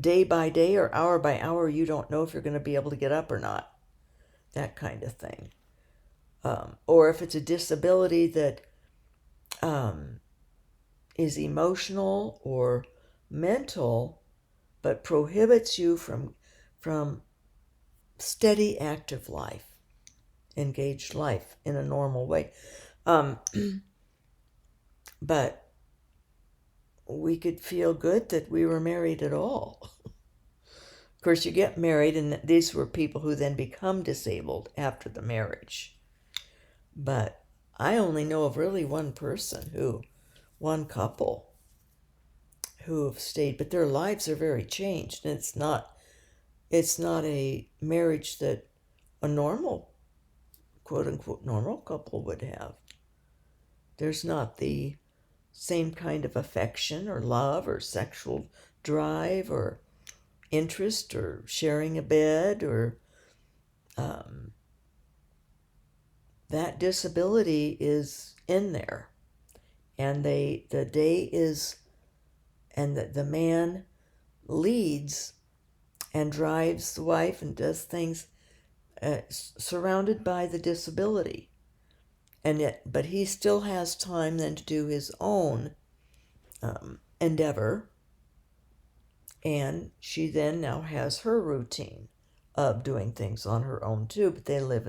day by day or hour by hour you don't know if you're going to be able to get up or not. That kind of thing. Or if it's a disability that is emotional or mental, but prohibits you from steady, active life, engaged life in a normal way. But we could feel good that we were married at all. Of course, you get married, and these were people who then become disabled after the marriage. But I only know of really one couple who have stayed, but their lives are very changed, and it's not a marriage that a normal, quote unquote, normal couple would have. There's not the same kind of affection or love or sexual drive or interest or sharing a bed or that disability is in there. And the man leads and drives the wife and does things surrounded by the disability. But he still has time then to do his own endeavor. And she then now has her routine of doing things on her own too. But they live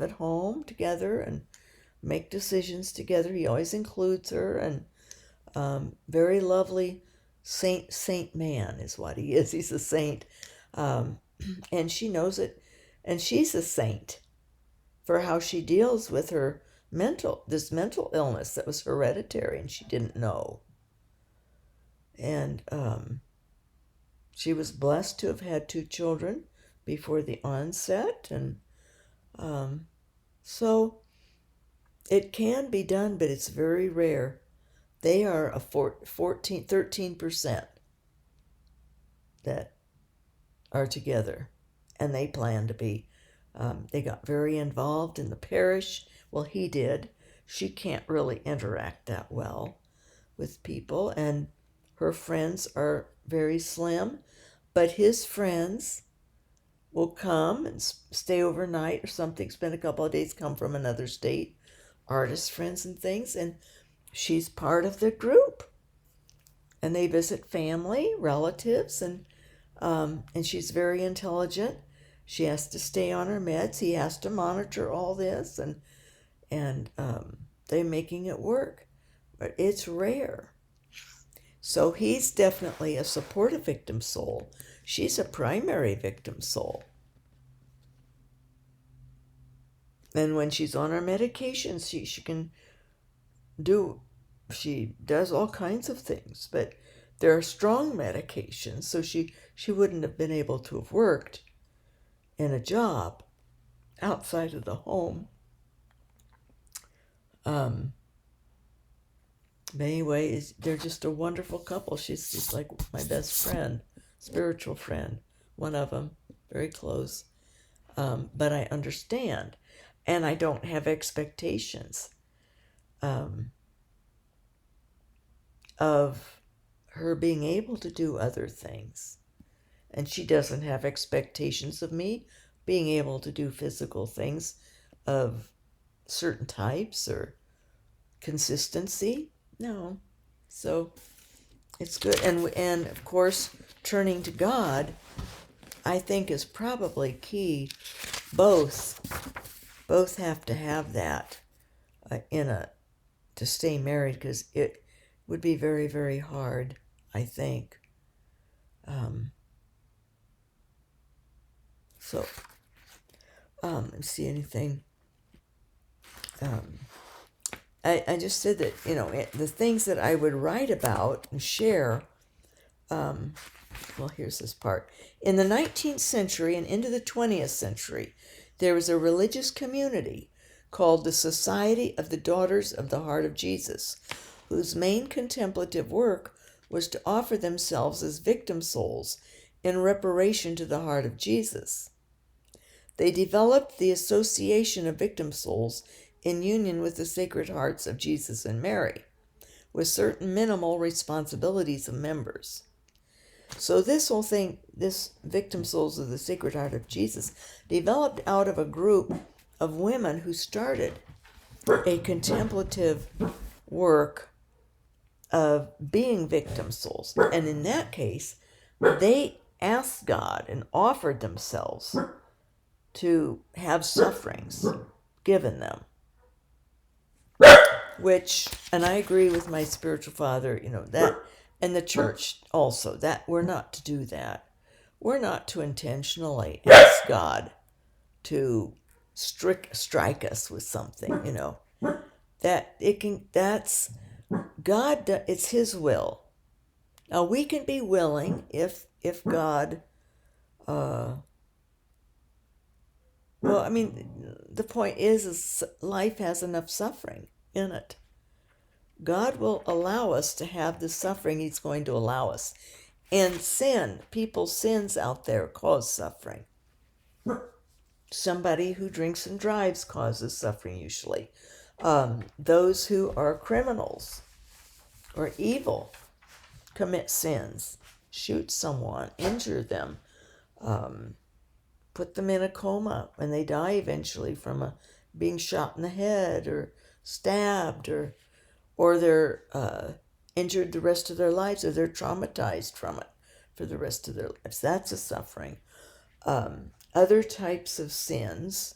at home together and make decisions together. He always includes her, and very lovely saint man is what he is. He's a saint, and she knows it, and she's a saint for how she deals with her mental illness that was hereditary, and she didn't know. And she was blessed to have had 2 children before the onset, and so it can be done, but it's very rare. They are a 13% that are together, and they plan to be. They got very involved in the parish. Well, he did. She can't really interact that well with people, and her friends are very slim, but his friends will come and stay overnight or something, spend a couple of days, come from another state, artist friends and things, and she's part of the group. And they visit family, relatives, and she's very intelligent. She has to stay on her meds. He has to monitor all this, and they're making it work. But it's rare. So he's definitely a supportive victim soul. She's a primary victim soul. And when she's on her medications, she can she does all kinds of things, but there are strong medications, so she wouldn't have been able to have worked in a job outside of the home. But anyway, they're just a wonderful couple. She's just like my best friend, spiritual friend, one of them, very close. But I understand, and I don't have expectations of her being able to do other things. And she doesn't have expectations of me being able to do physical things of certain types or consistency. No. So it's good. And of course, turning to God, I think, is probably key. Both have to have that to stay married, because it would be very, very hard, I think. Let's see anything. I just said that, the things that I would write about and share. Well, here's this part. In the 19th century and into the 20th century, there was a religious community called the Society of the Daughters of the Heart of Jesus, whose main contemplative work was to offer themselves as victim souls in reparation to the heart of Jesus. They developed the Association of Victim Souls in union with the Sacred Hearts of Jesus and Mary, with certain minimal responsibilities of members. So this whole thing, this Victim Souls of the Sacred Heart of Jesus, developed out of a group of women who started a contemplative work of being victim souls. And in that case, they asked God and offered themselves to have sufferings given them. Which, and I agree with my spiritual father, that, and the church also, that we're not to do that. We're not to intentionally ask God to strike us with something, that's God, it's His will. Now we can be willing if God, the point is life has enough suffering in it. God will allow us to have the suffering He's going to allow us. And people's sins out there cause suffering. Somebody who drinks and drives causes suffering usually. Those who are criminals or evil commit sins, shoot someone, injure them, put them in a coma when they die eventually from being shot in the head or stabbed, or they're injured the rest of their lives, or they're traumatized from it for the rest of their lives. That's a suffering. Other types of sins,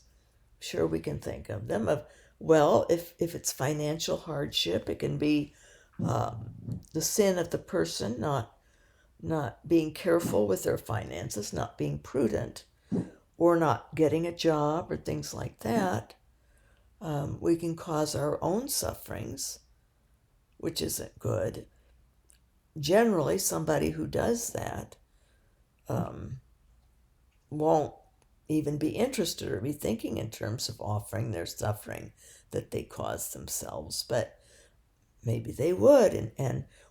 sure, we can think of them. If it's financial hardship, it can be the sin of the person not being careful with their finances, not being prudent, or not getting a job, or things like that. We can cause our own sufferings, which isn't good. Generally, somebody who does that won't even be interested or be thinking in terms of offering their suffering that they caused themselves. But maybe they would,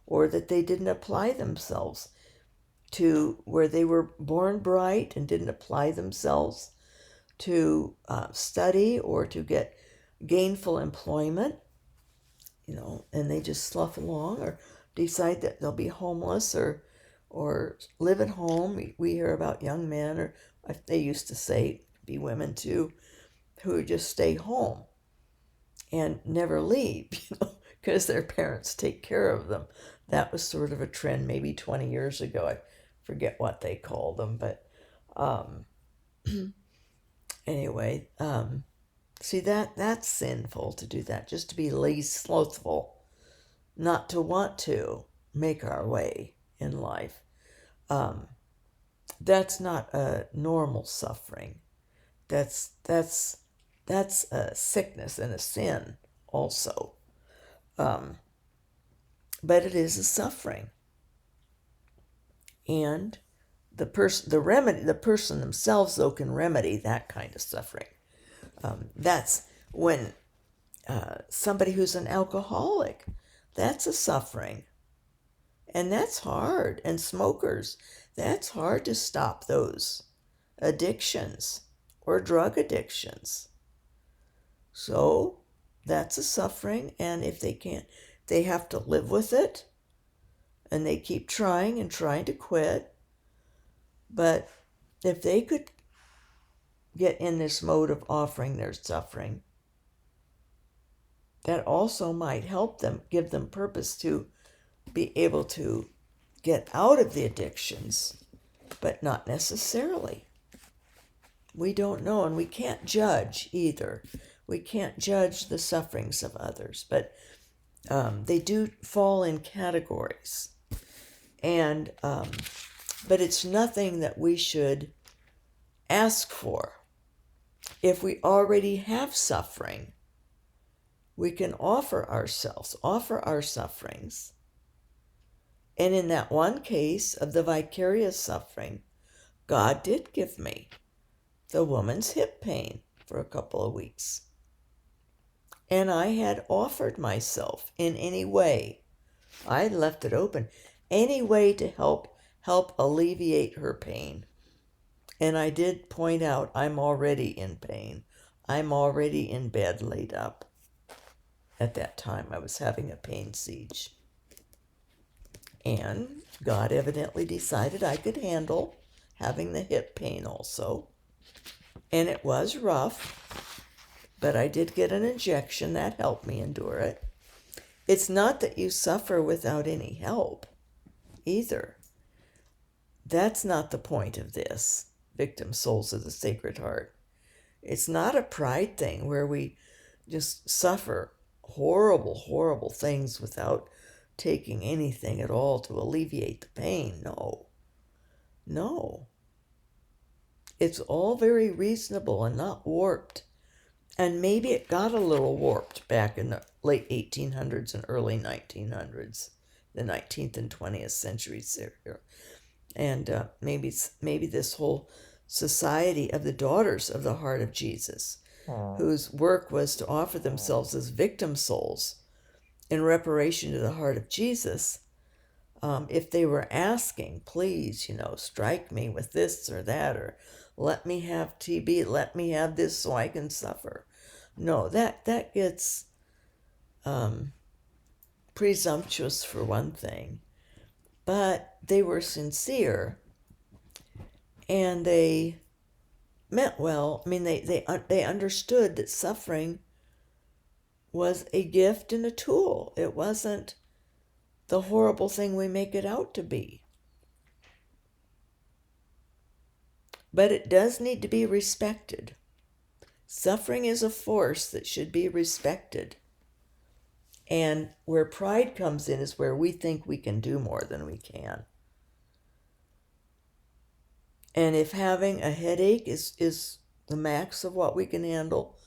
or that they didn't apply themselves to where they were born bright and didn't apply themselves to study or to get gainful employment, and they just slough along or decide that they'll be homeless or live at home. We hear about young men, or they used to say, be women too, who just stay home and never leave, because their parents take care of them. That was sort of a trend maybe 20 years ago. I forget what they called them, but Anyway, see that's sinful to do that, just to be lazy, slothful, not to want to make our way in life. That's not a normal suffering. That's a sickness and a sin also. But it is a suffering, and the person themselves though can remedy that kind of suffering. That's when somebody who's an alcoholic, that's a suffering, and that's hard. And smokers, that's hard to stop those addictions or drug addictions. So that's a suffering, and if they can't, they have to live with it, and they keep trying and trying to quit. But if they could get in this mode of offering their suffering, that also might help them, give them purpose to be able to get out of the addictions, but not necessarily. We don't know, and we can't judge either. We can't judge the sufferings of others, but they do fall in categories. And but it's nothing that we should ask for. If we already have suffering, we can offer our sufferings. And in that one case of the vicarious suffering, God did give me the woman's hip pain for a couple of weeks. And I had offered myself in any way. I left it open. Any way to help alleviate her pain. And I did point out, I'm already in pain. I'm already in bed laid up. At that time, I was having a pain siege. And God evidently decided I could handle having the hip pain also. And it was rough, but I did get an injection that helped me endure it. It's not that you suffer without any help either. That's not the point of this, Victim Souls of the Sacred Heart. It's not a pride thing where we just suffer horrible, horrible things without taking anything at all to alleviate the pain. No. It's all very reasonable and not warped. And maybe it got a little warped back in the late 1800s and early 1900s, the 19th and 20th centuries there. And maybe this whole society of the Daughters of the Heart of Jesus, whose work was to offer themselves as victim souls in reparation to the heart of Jesus, if they were asking, please, strike me with this or that, or let me have TB, let me have this so I can suffer. No, that gets presumptuous for one thing. But they were sincere, and they meant well. I mean, they understood that suffering was a gift and a tool. It wasn't the horrible thing we make it out to be. But it does need to be respected. Suffering is a force that should be respected. And where pride comes in is where we think we can do more than we can. And if having a headache is the max of what we can handle,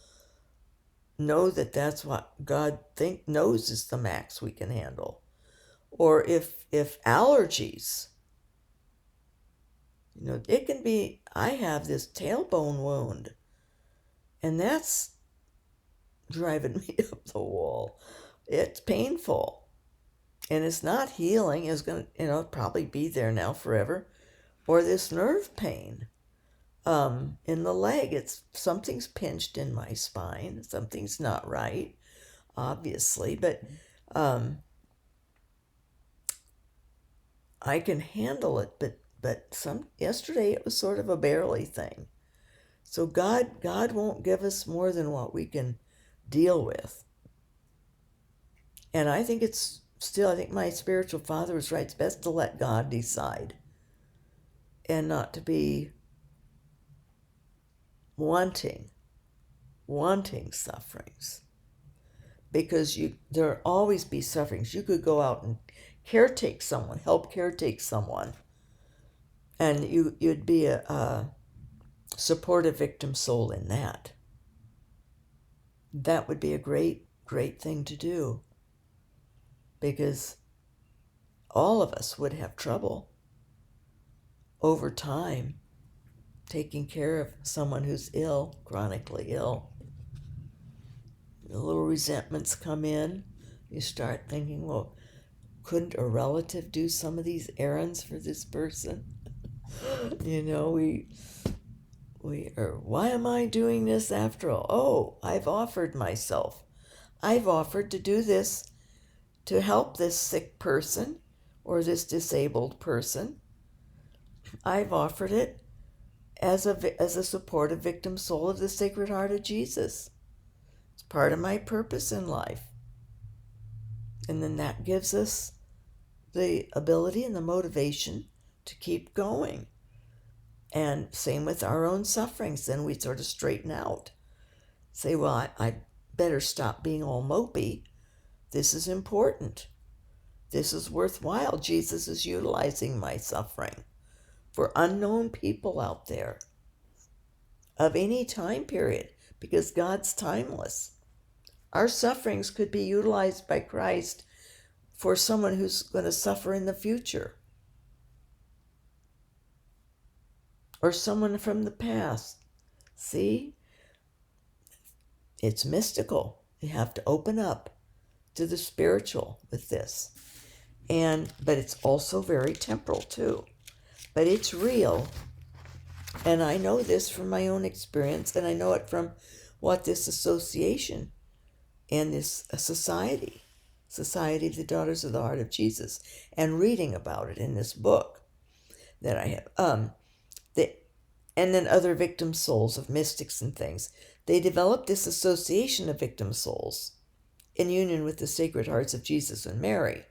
know that that's what God knows is the max we can handle. Or if allergies, it can be, I have this tailbone wound, and that's driving me up the wall. It's painful, and it's not healing. It's going to, probably be there now forever. Or this nerve pain in the leg. Something's pinched in my spine. Something's not right, obviously, but I can handle it. But yesterday it was sort of a barely thing. So God won't give us more than what we can deal with. And I think I think my spiritual father was right. It's best to let God decide, and not to be, wanting sufferings, because there'll always be sufferings. You could go out and help caretake someone, and you'd be a supportive victim soul in that. That would be a great thing to do, because all of us would have trouble over time taking care of someone who's ill, chronically ill. The little resentments come in. You start thinking, well, couldn't a relative do some of these errands for this person? Why am I doing this after all? Oh, I've offered myself. I've offered to do this to help this sick person or this disabled person. I've offered it as a supportive victim soul of the Sacred Heart of Jesus. It's part of my purpose in life. And then that gives us the ability and the motivation to keep going. And same with our own sufferings. Then we sort of straighten out. Say, well, I better stop being all mopey. This is important. This is worthwhile. Jesus is utilizing my suffering for unknown people out there of any time period, because God's timeless. Our sufferings could be utilized by Christ for someone who's going to suffer in the future, or someone from the past. See? It's mystical. You have to open up to the spiritual with this. But it's also very temporal too. But it's real. And I know this from my own experience, and I know it from what this association and this Society of the Daughters of the Heart of Jesus, and reading about it in this book that I have. And then other victim souls of mystics and things. They developed this association of victim souls in union with the Sacred Hearts of Jesus and Mary.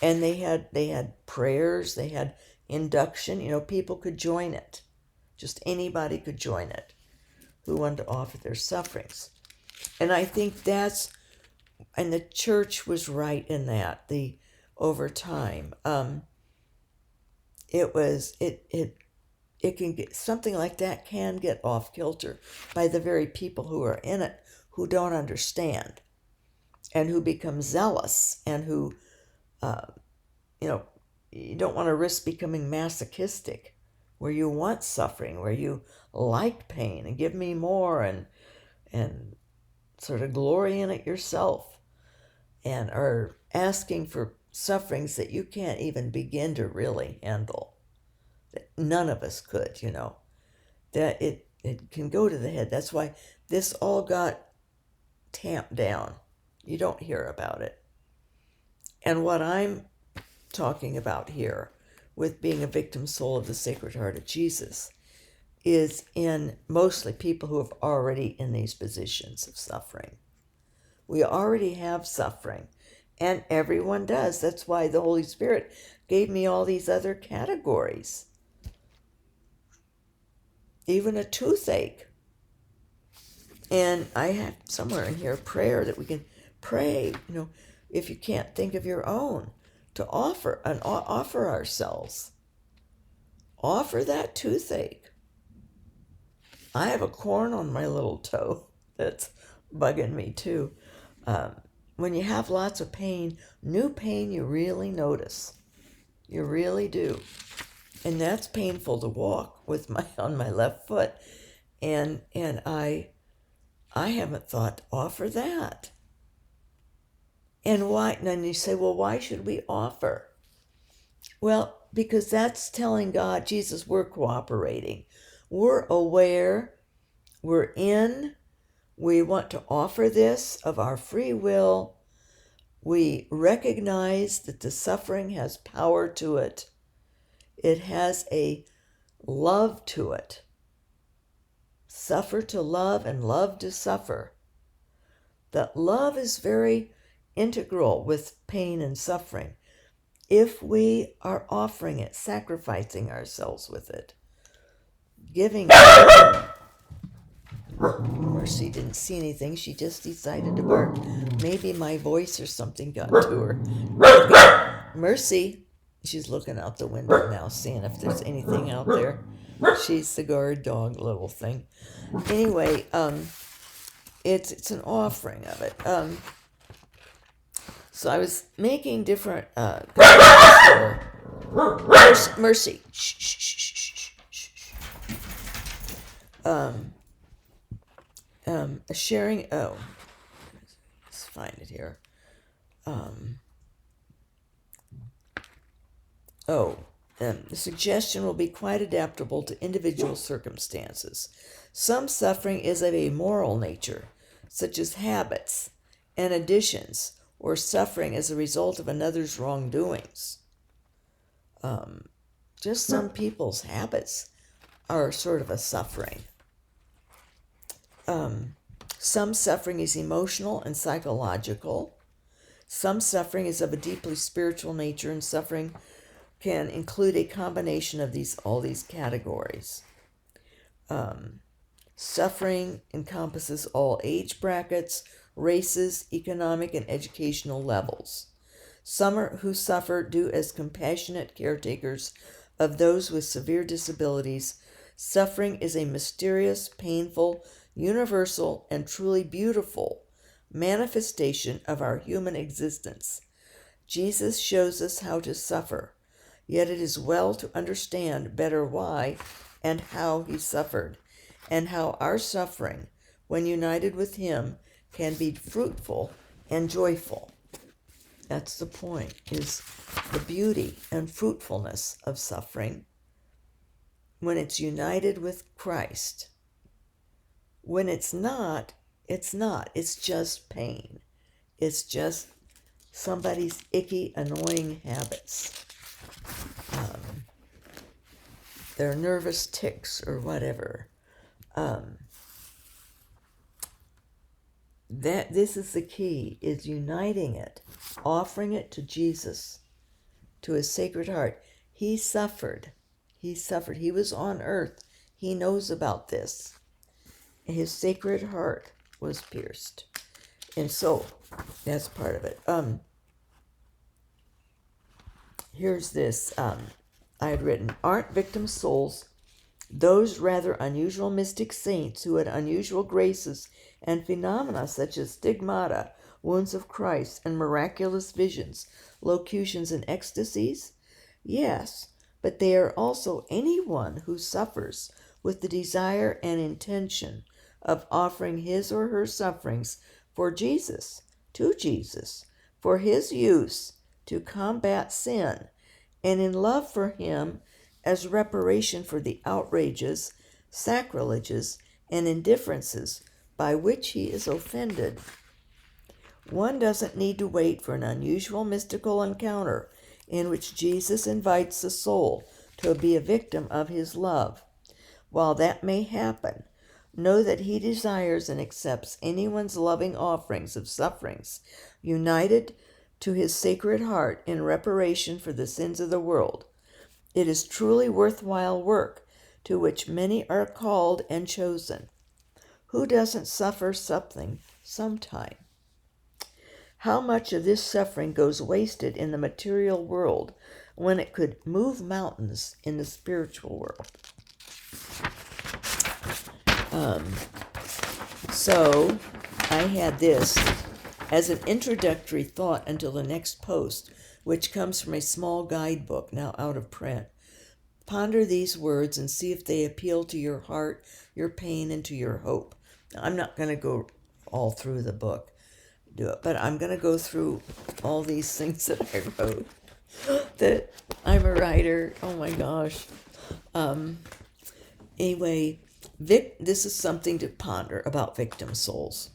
And they had prayers, they had induction. People could join it. Just anybody could join it who wanted to offer their sufferings. And I think and the church was right in that. Over time, it can get, something like that can get off kilter by the very people who are in it, who don't understand, and who become zealous, and who, you don't want to risk becoming masochistic, where you want suffering, where you like pain and give me more, and sort of glory in it yourself, and are asking for sufferings that you can't even begin to really handle. That none of us could, that it can go to the head. That's why this all got tamped down. You don't hear about it. And what I'm talking about here with being a victim soul of the Sacred Heart of Jesus is in mostly people who have already in these positions of suffering. We already have suffering, and everyone does. That's why the Holy Spirit gave me all these other categories. Even a toothache. And I have somewhere in here a prayer that we can pray, if you can't think of your own, to offer ourselves. Offer that toothache. I have a corn on my little toe that's bugging me too. When you have lots of pain, new pain, you really notice. You really do. And that's painful to walk with on my left foot. And I haven't thought to offer that. And why? And then you say, well, why should we offer? Well, because that's telling God, Jesus, we're cooperating. We're aware. We want to offer this of our free will. We recognize that the suffering has power to it. It has a love to it. Suffer to love and love to suffer. That love is very integral with pain and suffering. If we are offering it, sacrificing ourselves with it, giving it, Mercy didn't see anything. She just decided to bark. Maybe my voice or something got to her. Mercy. She's looking out the window now, seeing if there's anything out there. She's the guard dog little thing. Anyway, it's an offering of it. So I was making different Mercy. Shh, shh, shh, shh, shh, shh. Sharing. Oh, let's find it here. The suggestion will be quite adaptable to individual circumstances. Some suffering is of a moral nature, such as habits and additions, or suffering as a result of another's wrongdoings. Just some people's habits are sort of a suffering. Some suffering is emotional and psychological. Some suffering is of a deeply spiritual nature, and suffering can include a combination of all these categories. Suffering encompasses all age brackets, races, economic and educational levels. Some who suffer do as compassionate caretakers of those with severe disabilities. Suffering is a mysterious, painful, universal, and truly beautiful manifestation of our human existence. Jesus shows us how to suffer, yet it is well to understand better why and how he suffered, and how our suffering, when united with him, can be fruitful and joyful. That's the point, is the beauty and fruitfulness of suffering when it's united with Christ. When it's not, it's not. It's just pain. It's just somebody's icky, annoying habits. Their nervous tics or whatever. This is the key, is uniting it, offering it to Jesus, to his sacred heart. He suffered. He suffered. He was on earth. He knows about this. His sacred heart was pierced. And so, that's part of it. Here's this. I had written, aren't victim souls those rather unusual mystic saints who had unusual graces and phenomena such as stigmata, wounds of Christ, and miraculous visions, locutions, and ecstasies? Yes, but they are also anyone who suffers with the desire and intention of offering his or her sufferings for Jesus, to Jesus, for his use to combat sin, and in love for him as reparation for the outrages, sacrileges, and indifferences by which he is offended. One doesn't need to wait for an unusual mystical encounter in which Jesus invites the soul to be a victim of his love. While that may happen, know that he desires and accepts anyone's loving offerings of sufferings united to his sacred heart in reparation for the sins of the world. It is truly worthwhile work to which many are called and chosen. Who doesn't suffer something sometime? How much of this suffering goes wasted in the material world when it could move mountains in the spiritual world? So I had this as an introductory thought until the next post, which comes from a small guidebook now out of print. Ponder these words and see if they appeal to your heart, your pain, and to your hope. Now, I'm not going to go all through the book, but I'm going to go through all these things that I wrote. That I'm a writer. Oh my gosh. Anyway, this is something to ponder about victim souls.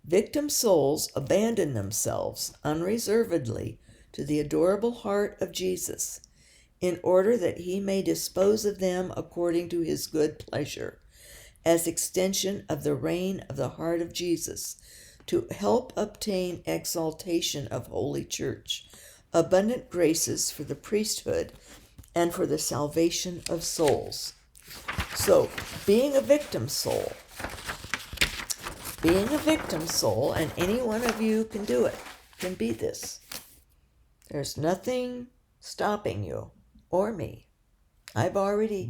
Victim souls abandon themselves unreservedly to the adorable heart of Jesus in order that he may dispose of them according to his good pleasure, as extension of the reign of the heart of Jesus, to help obtain exaltation of Holy Church, abundant graces for the priesthood, and for the salvation of souls. So, being a victim soul being a victim soul, and any one of you can do it, can be this. There's nothing stopping you or me. I already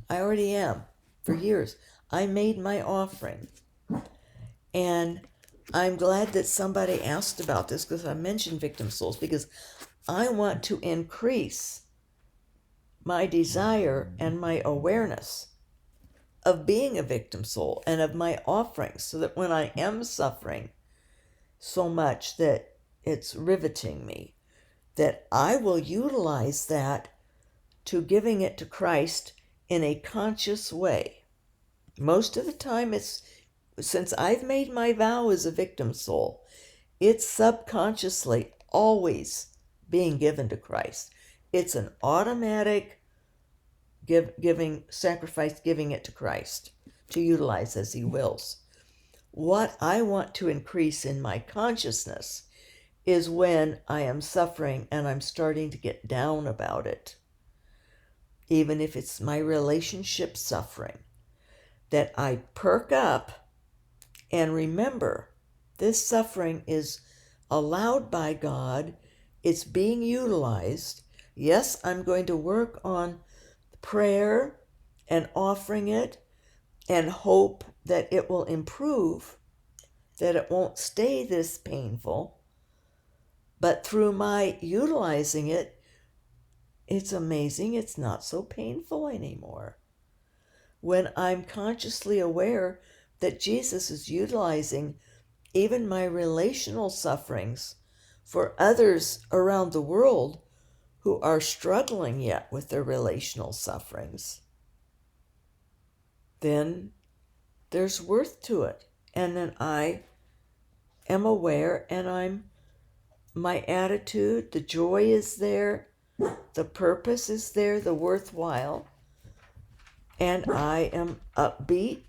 am for years. I made my offering. And I'm glad that somebody asked about this, because I mentioned victim souls, because I want to increase my desire and my awareness of being a victim soul and of my offerings, so that when I am suffering so much that it's riveting me, that I will utilize that to giving it to Christ in a conscious way. Most of the time, it's since I've made my vow as a victim soul, it's subconsciously always being given to Christ. It's an automatic sacrifice, giving it to Christ to utilize as he wills. What I want to increase in my consciousness is when I am suffering and I'm starting to get down about it, even if it's my relationship suffering, that I perk up and remember this suffering is allowed by God. It's being utilized. Yes, I'm going to work on prayer and offering it and hope that it will improve, that it won't stay this painful. But through my utilizing it, it's amazing, it's not so painful anymore. When I'm consciously aware that Jesus is utilizing even my relational sufferings for others around the world who are struggling yet with their relational sufferings, then there's worth to it. And then I am aware, and my attitude, the joy is there, the purpose is there, the worthwhile, and I am upbeat,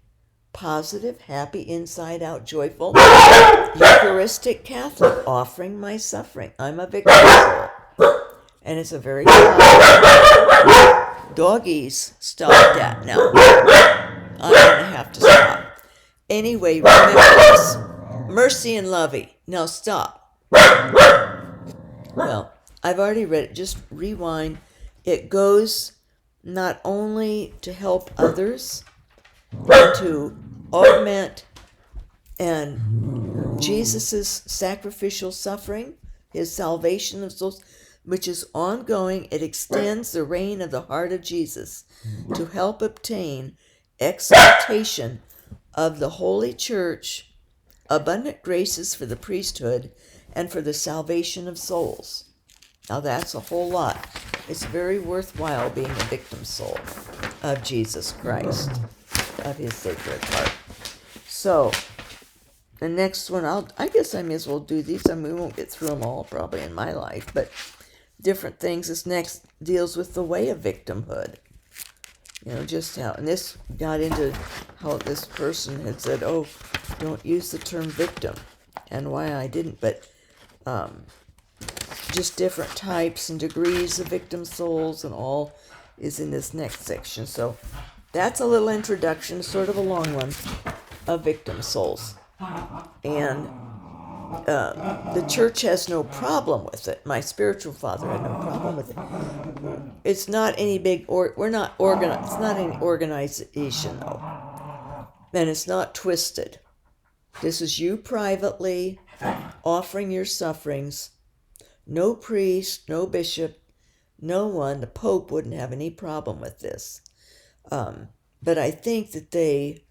positive, happy, inside out, joyful, Eucharistic Catholic, offering my suffering. I'm a victim soul. And it's a very doggies, stop that now. I'm gonna have to stop. Anyway, remember this. Mercy and lovey. Now stop. Well, I've already read it. Just rewind. It goes not only to help others, but to augment and Jesus's sacrificial suffering, his salvation of souls, which is ongoing. It extends the reign of the heart of Jesus to help obtain exaltation of the Holy Church, abundant graces for the priesthood, and for the salvation of souls. Now that's a whole lot. It's very worthwhile being a victim soul of Jesus Christ, of his sacred heart. So, the next one, I guess I may as well do these. I mean, we won't get through them all probably in my life, but different things. This next deals with the way of victimhood. Just how, and this got into how this person had said, oh, don't use the term victim, and why I didn't, but just different types and degrees of victim souls and all is in this next section. So that's a little introduction, sort of a long one, of victim souls. And the church has no problem with it. My spiritual father had no problem with it. It's not any big, we're not organized, it's not any organization though. And it's not twisted. This is you privately offering your sufferings. No priest, no bishop, no one. The Pope wouldn't have any problem with this. But I think that they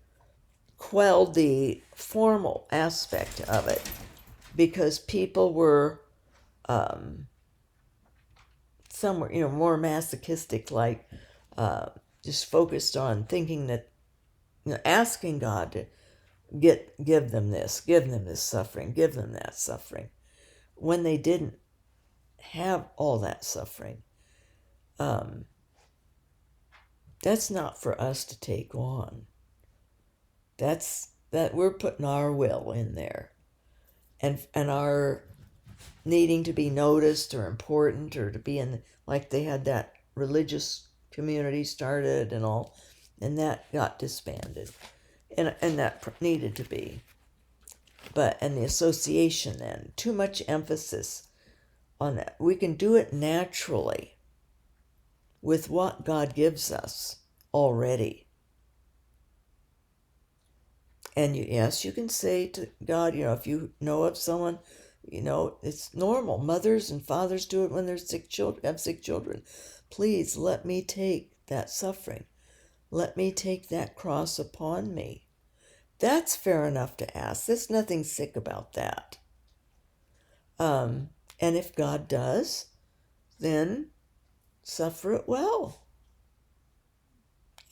quelled the formal aspect of it because people were some were more masochistic, like just focused on thinking that asking God to give them this suffering, give them that suffering, when they didn't have all that suffering. That's not for us to take on. That we're putting our will in there, and our needing to be noticed or important, or to be in, like they had that religious community started and all, and that got disbanded, and that needed to be. And the association then, too much emphasis on that. We can do it naturally with what God gives us already. And yes, you can say to God, if you know of someone, it's normal. Mothers and fathers do it when they're have sick children. Please let me take that suffering. Let me take that cross upon me. That's fair enough to ask. There's nothing sick about that. And if God does, then suffer it well.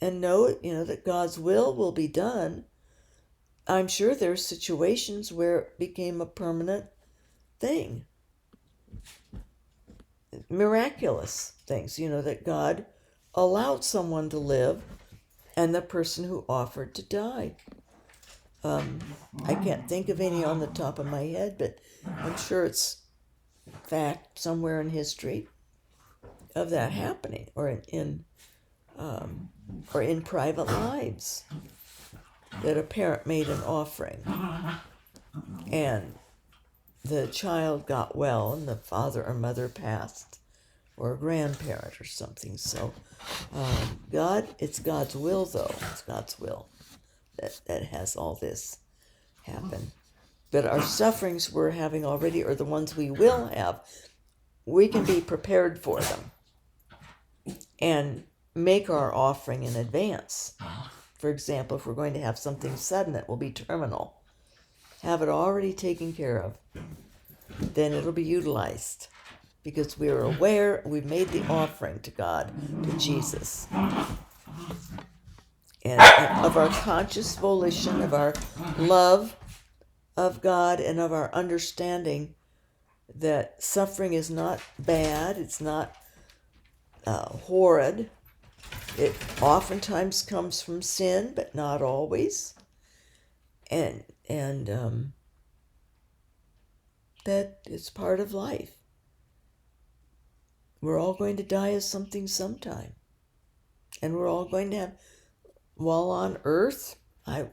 And know, that God's will be done. I'm sure there's situations where it became a permanent thing. Miraculous things, that God allowed someone to live and the person who offered to die. I can't think of any on the top of my head, but I'm sure it's fact somewhere in history of that happening, or in private lives, that a parent made an offering and the child got well and the father or mother passed, or a grandparent or something. So it's God's will, though. It's God's will that has all this happen. But our sufferings we're having already, or the ones we will have, we can be prepared for them and make our offering in advance. For example, if we're going to have something sudden that will be terminal, have it already taken care of, then it'll be utilized, because we are aware we've made the offering to God, to Jesus, and of our conscious volition, of our love of God, and of our understanding that suffering is not bad, it's not horrid. It oftentimes comes from sin, but not always. And that it's part of life. We're all going to die of something sometime. And we're all going to have, while on earth,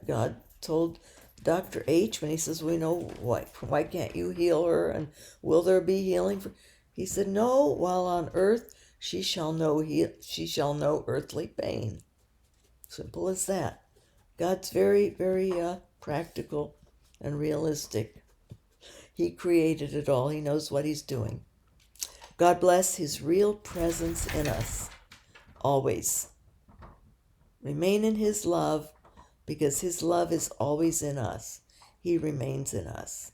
God told Dr. H, when he says, why can't you heal her? And will there be healing? He said, no, while on earth, she shall know earthly pain. Simple as that. God's very, very practical and realistic. He created it all. He knows what he's doing. God bless his real presence in us, always. Remain in his love, because his love is always in us. He remains in us.